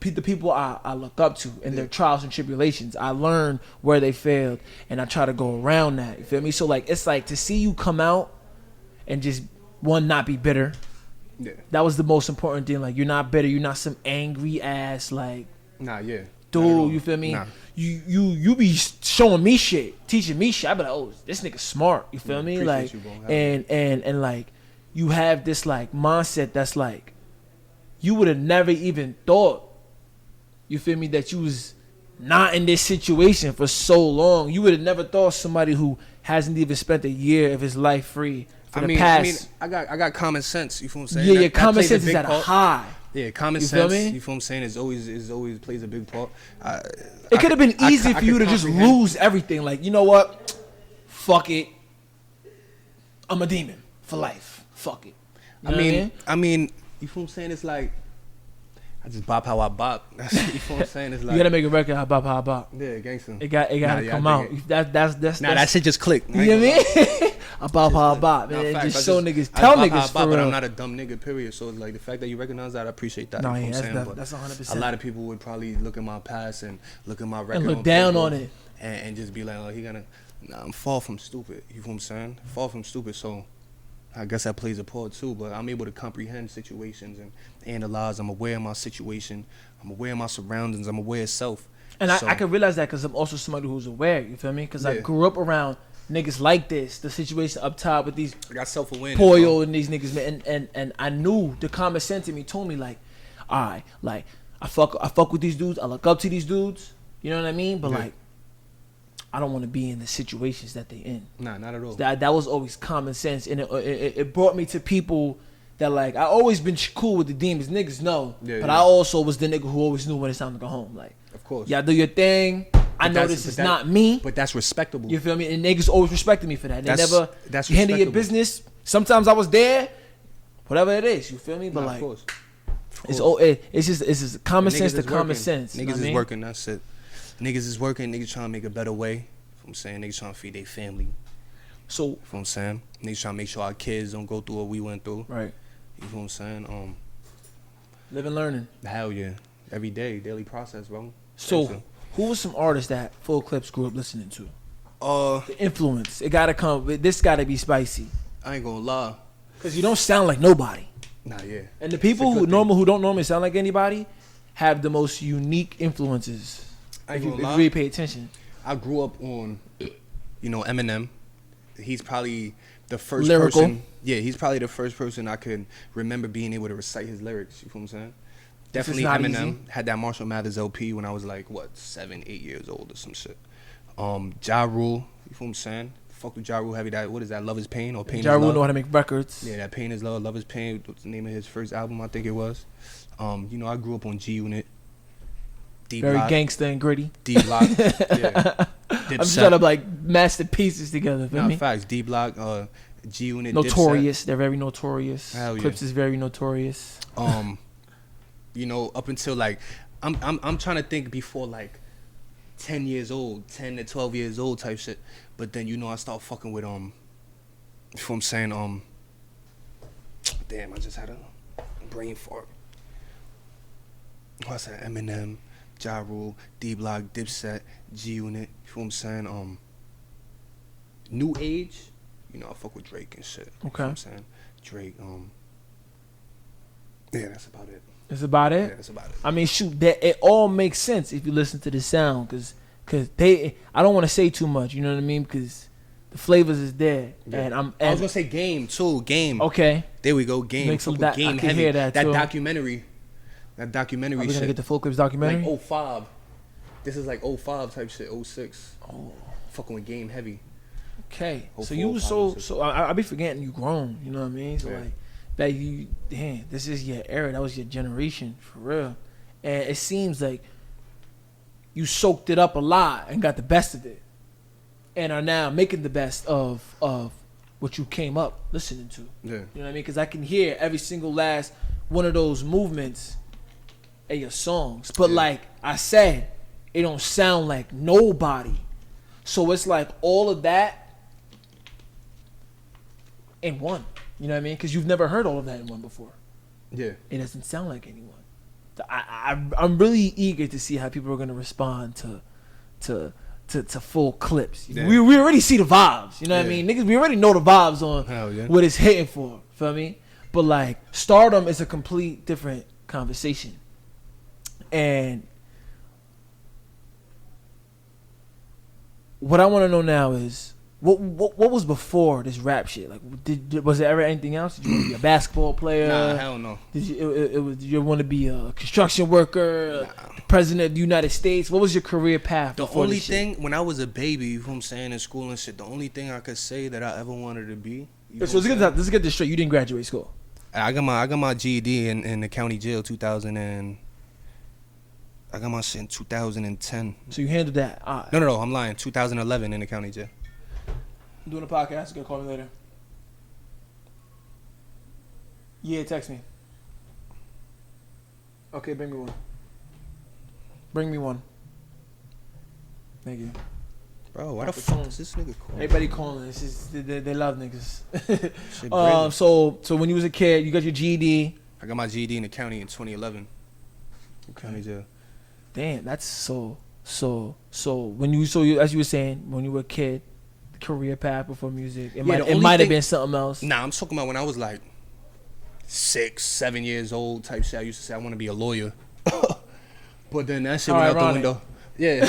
the people I look up to and their trials and tribulations. I learn where they failed, and I try to go around that. You feel me? So like, it's like to see you come out and just not be bitter. Yeah. That was the most important thing. Like, you're not bitter. You're not some angry ass like. Dude, you feel me? Nah. You be showing me shit, teaching me shit. I be like, oh, this nigga smart. You feel me? Like, and like, you have this like mindset that's like, you would have never even thought. You feel me? That you was not in this situation for so long. You would have never thought somebody who hasn't even spent a year of his life free for the past. I mean, I got common sense. You feel what I'm saying? Yeah, your common sense is at a high. Yeah, common sense. You feel what I'm saying? Is always plays a big part. It could have been easy for you to just lose everything. Like, you know what? Fuck it. I'm a demon for life. Fuck it. I mean, you feel what I'm saying? It's like, I just bop how I bop. That's, you know what I'm saying? It's like, You gotta make a record. How bop. yeah, gangster. It gotta come out. That's Nah, that shit just clicked. You know what I mean? I bop. Nah, Man, facts. just show niggas, I tell bop niggas how I for bop, real. but I'm not a dumb nigga, period. So it's like the fact that you recognize that, I appreciate that. No, you know yeah, what I'm saying? But that's 100%. a lot of people would probably look at my past and look at my record and look down paper on it. and just be like, oh, he gonna. Nah, I'm far from stupid. You know what I'm saying? Far from stupid. So I guess that plays a part too. But I'm able to comprehend situations and analyze. I'm aware of my situation. I'm aware of my surroundings. I'm aware of self. And So- I can realize that because I'm also somebody who's aware. You feel me? Because I Yeah. grew up around niggas like this. The situation up top with these I got self-awareness. Poyo and these niggas, man. And I knew the common sense in me told me like, all right, like I fuck with these dudes. I look up to these dudes. You know what I mean? But Yeah. like, I don't want to be in the situations that they in. Nah, not at all. That was always common sense, and it brought me to people that like I always been cool with the demons. Niggas know, Yeah, but yeah. I also was the nigga who always knew when it's time to go home. Like, Of course. y'all do your thing. I know that's- this but is that- not me. But that's respectable. You feel me? And niggas always respected me for that. They That's- never that's you handle your respectable. business. Sometimes I was there, whatever it is. You feel me? But Nah, like, of course. it's just common sense to Niggas is common working. sense. You know Niggas what I is mean? working. That's it. Niggas is working. Niggas trying to make a better way. You know what I'm saying? Niggas trying to feed their family. So You know what I'm saying? Niggas trying to make sure our kids don't go through what we went through. right, You know what I'm saying? live and learning. Hell yeah. Every day, daily process, bro. So who was some artists that Full Cklipz grew up listening to? Uh, The influence. It gotta come. This gotta be spicy. I ain't gonna lie. Cause you don't sound like nobody. Nah, yeah. And the people It's a who good thing. who don't normally sound like anybody have the most unique influences. I ain't If you gonna lie. really pay attention. I grew up on, Eminem. He's probably the first Lyrical. person. Yeah, he's probably the first person I could remember being able to recite his lyrics. You know what I'm saying? Definitely not Eminem. easy. Had that Marshall Mathers LP when I was like, 7, 8 years old or some shit. Ja Rule. You know what I'm saying? Fuck with Ja Rule heavy. What is that? Love is Pain or Pain Ja is Rule Love? know how to make records. Yeah, that Pain is Love, Love is Pain. What's the name of his first album? I think it was. I grew up on G Unit. D Very Block. gangster and gritty. D Block. Yeah. I'm just trying to like masterpieces together. Feel Nah, me? facts. D Block, G Unit. Notorious. They're very notorious. Hell yeah. Cklipz is very notorious. Up until like I'm trying to think before like 10 years old, 10 to 12 years old type shit. But then I start fucking with you know what I'm saying, damn, I just had a brain fart. What's that? Eminem, Ja Rule, D Block, Dipset, G Unit, you know what I'm saying? New Age, I fuck with Drake and shit. You know Okay. what I'm saying? Drake, yeah, that's about it. That's about Yeah, it. that's about it. I mean, shoot, that it all makes sense if you listen to the sound, cause they. I don't want to say too much. You know what I mean? Because the flavors is there, Yeah. and I'm. I was And, gonna say Game too. Game. okay, There we go. Game. Make some Fuck with I Game can heavy. hear that, too. documentary. That are documentary we gonna shit. get the Full Cklipz documentary? Like 05. This is like 05 type shit. 06. Oh. Fucking with Game heavy. Okay, so Hopeful, you was hopeful. so I be forgetting you grown. You know what I mean? So Yeah. like that you damn, this is your era. That was your generation for real. And it seems like you soaked it up a lot and got the best of it, and are now making the best of what you came up listening to. Yeah. You know what I mean? Because I can hear every single last one of those movements in your songs. But Yeah. like I said, it don't sound like nobody. So it's like all of that in one. You know what I mean? Because you've never heard all of that in one before. Yeah. It doesn't sound like anyone. I'm really eager to see how people are going to respond to Full Cklipz. Yeah. We already see the vibes. You know what I Yeah. mean? Niggas, we already know the vibes on Hell yeah. what it's hitting for. Feel me? But like stardom is a complete different conversation. And what I want to know now is what was before this rap shit? Like, was there ever anything else? Did you want to be a basketball player? Nah, hell no. Did you want to be a construction worker, the president of the United States? What was your career path? The before only this shit? thing, when I was a baby, you know what I'm saying, in school and shit, the only thing I could say that I ever wanted to be. You know So what I'm saying? let's get this straight. You didn't graduate school. I got my GED in the county jail 2000 and I got my shit in 2010. So you handled that. All right. No, I'm lying. 2011 in the county jail. I'm doing a podcast. You're gonna call me later. Yeah, text me. Okay, bring me one. Bring me one. Thank you. Bro, why the fuck is this nigga calling? Everybody calling. It's just, they love niggas. Shit, Brandon. So when you was a kid, you got your GED. I got my GED in the county in 2011. County jail. Damn, that's so when you as you were saying, when you were a kid, the career path before music, it might have been something else. Nah, I'm talking about when I was like 6, 7 years old type shit. I used to say I want to be a lawyer. But then that shit went out the window. Yeah. You know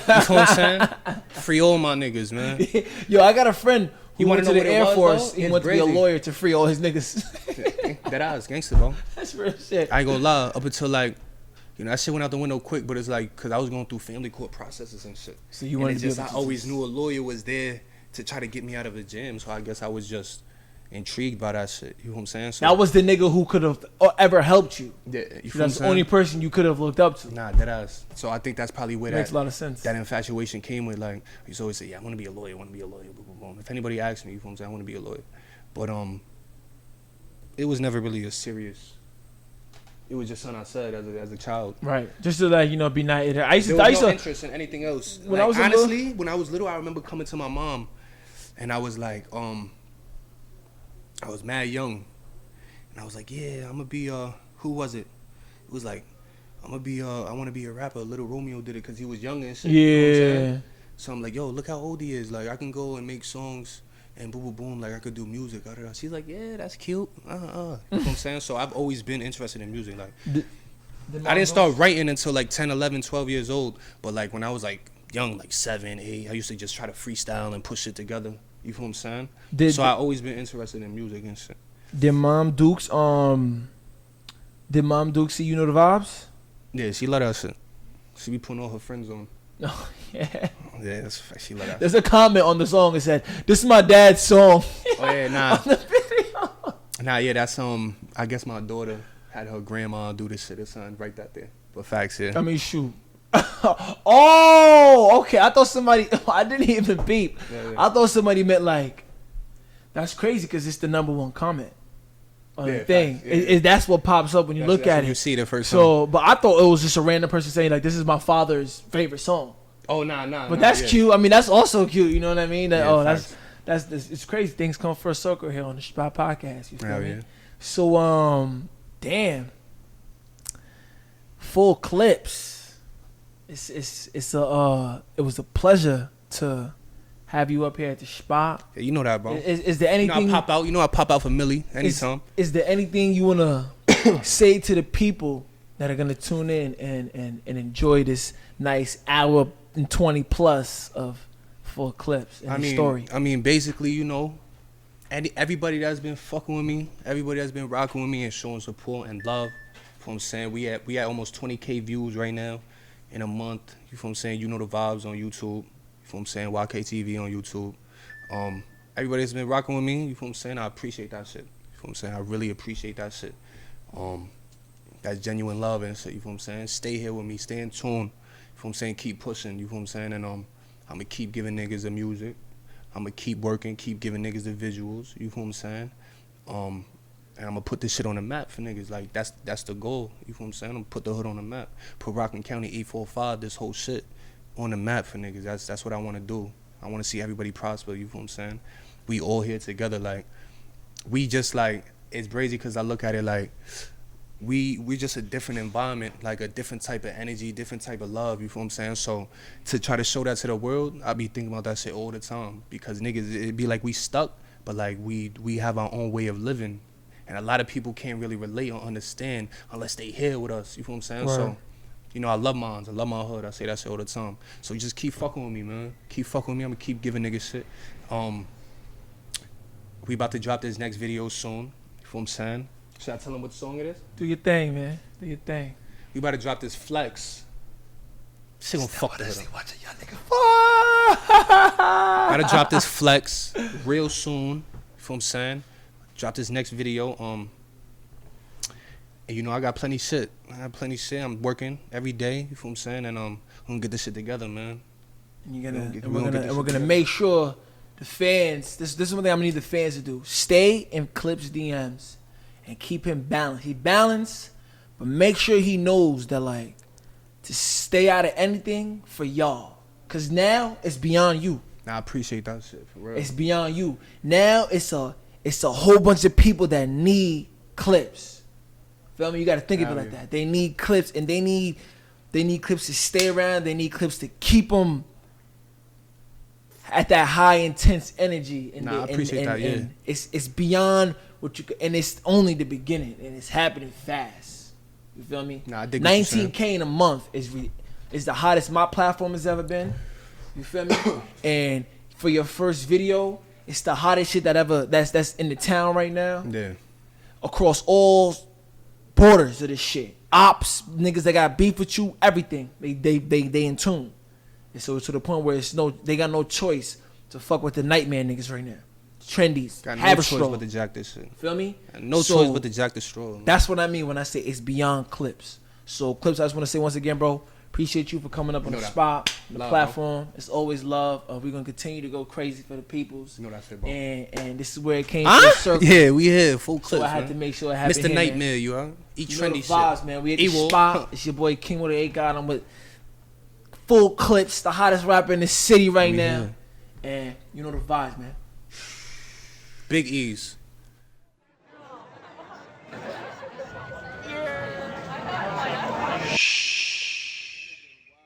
what I'm saying? Free all my niggas, man. Yo, I got a friend who went to the Air Force. Though? He went to be a lawyer to free all his niggas. That ass gangster, bro. That's real shit. I ain't gonna lie. Up until like, you know, that shit went out the window quick, but it's like, cause I was going through family court processes and shit. So you wanted to be I always knew a lawyer was there to try to get me out of the gym. So I guess I was just intrigued by that shit. You know what I'm saying? So that was the nigga who could have ever helped you. Yeah, that's the only person you could have looked up to. Nah, that ass. So I think that's probably where makes a lot of sense. That infatuation came with. Like, I used to always say, yeah, I want to be a lawyer. I want to be a lawyer. Boom, boom, boom. If anybody asks me, you know what I'm saying, I want to be a lawyer. But it was never really a serious. It was just something I said as a child. Right. Just to like, be nice. I used there was no interest in anything else. When I was honestly, when I was little, I remember coming to my mom, and I was like, I was mad young, and I was like, yeah, I'm gonna be who was it? It was like, I'm gonna be I want to be a rapper. Little Romeo did it because he was young and shit. Yeah. You know what I'm saying? So I'm like, yo, look how old he is. Like, I can go and make songs. And boom, boom, boom, like I could do music. She's like, yeah, that's cute. You know what I'm saying? So I've always been interested in music. Like, I didn't start writing until like 10, 11, 12 years old. But like when I was like young, like 7, 8, I used to just try to freestyle and push it together. You know what I'm saying? So I always been interested in music and shit. Did Mom Dukes see You Know the Vibes? Yeah, she love that shit. She be putting all her friends on. Oh, yeah. Yeah, that's she love that. There's a comment on the song that said, "This is my dad's song." Oh yeah, nah. On the video. Nah, yeah, that's I guess my daughter had her grandma do this shit or something right that there. But facts, yeah. I mean, shoot. Oh, okay. I thought somebody. I didn't even beep. Yeah. I thought somebody meant like, that's crazy because it's the #1 comment on the thing. Facts, yeah. That's what pops up when you look at it. You see the first time. But I thought it was just a random person saying like, "This is my father's favorite song." Oh nah. But that's cute. I mean, that's also cute. You know what I mean? Facts. That's it's crazy. Things come full circle here on the Spot Podcast. You feel me? Yeah. So damn. Full Cklipz. It was a pleasure to have you up here at the spot. Yeah, you know that, bro. Is there anything? I pop out for Millie anytime. Is there anything you wanna say to the people that are gonna tune in and enjoy this nice hour and 20 plus of Full Cklipz and the story? I mean, basically, everybody that's been fucking with me, everybody that's been rocking with me and showing support and love. You know what I'm saying? We at almost 20K views right now in a month. You know what I'm saying? You know the vibes on YouTube. You know what I'm saying? YKTV on YouTube. Everybody that's been rocking with me, you know what I'm saying? I appreciate that shit. You know what I'm saying? I really appreciate that shit. That's genuine love and shit, you know what I'm saying? Stay here with me, stay in tune. You know what I'm saying? Keep pushing, you know what I'm saying? And I'm gonna keep giving niggas the music. I'm gonna keep working, keep giving niggas the visuals, you know what I'm saying? And I'm gonna put this shit on the map for niggas. Like, that's the goal, you know what I'm saying? I'm gonna put the hood on the map. Put Rocklin County 845, this whole shit on the map for niggas. That's what I wanna do. I wanna see everybody prosper, you know what I'm saying? We all here together, like, we just like, it's crazy because I look at it like, we just a different environment, like a different type of energy, different type of love, you feel what I'm saying? So to try to show that to the world, I be thinking about that shit all the time because niggas, it be like we stuck, but like we have our own way of living. And a lot of people can't really relate or understand unless they here with us, you feel what I'm saying? Right. So, I love mines, I love my hood, I say that shit all the time. So you just keep fucking with me, man. Keep fucking with me, I'm gonna keep giving niggas shit. We about to drop this next video soon, you feel what I'm saying? Should I tell them what song it is? Do your thing, man. Do your thing. We about to drop this Flex. Shit gonna fuck the hood up. Watch it, y'all nigga. Gotta drop this Flex real soon. You know what I'm saying? Drop this next video. And I got plenty shit. I'm working every day. You know what I'm saying? And I'm gonna get this shit together, man. And we're gonna make sure the fans. This is one thing I'm gonna need the fans to do. Stay in Cklipz DMs and keep him balanced. He balanced, but make sure he knows that like to stay out of anything for y'all, cause now it's beyond you. Nah, I appreciate that shit for real. It's beyond you. Now it's a whole bunch of people that need Cklipz. Feel me? You gotta think of it like that. They need Cklipz, and they need Cklipz to stay around. They need Cklipz to keep them at that high intense energy. And I appreciate that. Yeah, and it's beyond what you could, and it's only the beginning, and it's happening fast. You feel me? Nah, I dig what you're saying. 19K in a month is the hottest my platform has ever been. You feel me? And for your first video, it's the hottest shit that's in the town right now. Yeah. Across all borders of this shit. Ops, niggas that got beef with you, everything. They in tune. And so to the point where they got no choice to fuck with the nightmare niggas right now. Trendies. Got have no a choice straw. but to jack this shit. Feel me? No So, choice but to jack the straw. Man. That's what I mean when I say it's beyond Cklipz. So Cklipz, I just want to say once again, bro, appreciate you for coming up on the spot, on the platform. It's always love. We're gonna continue to go crazy for the peoples. You know that's it, bro. And this is where it came full circle. Yeah, we here full Cklipz. So I had to make sure it happened. Mr. Here, Nightmare, man. you are. Eat You know trendy the shit. vibes, man. We at the Evil. spot. It's your boy King with the 8 God. I'm with full Cklipz, the hottest rapper in the city right now. And you know the vibes, man. Big E's. Shh.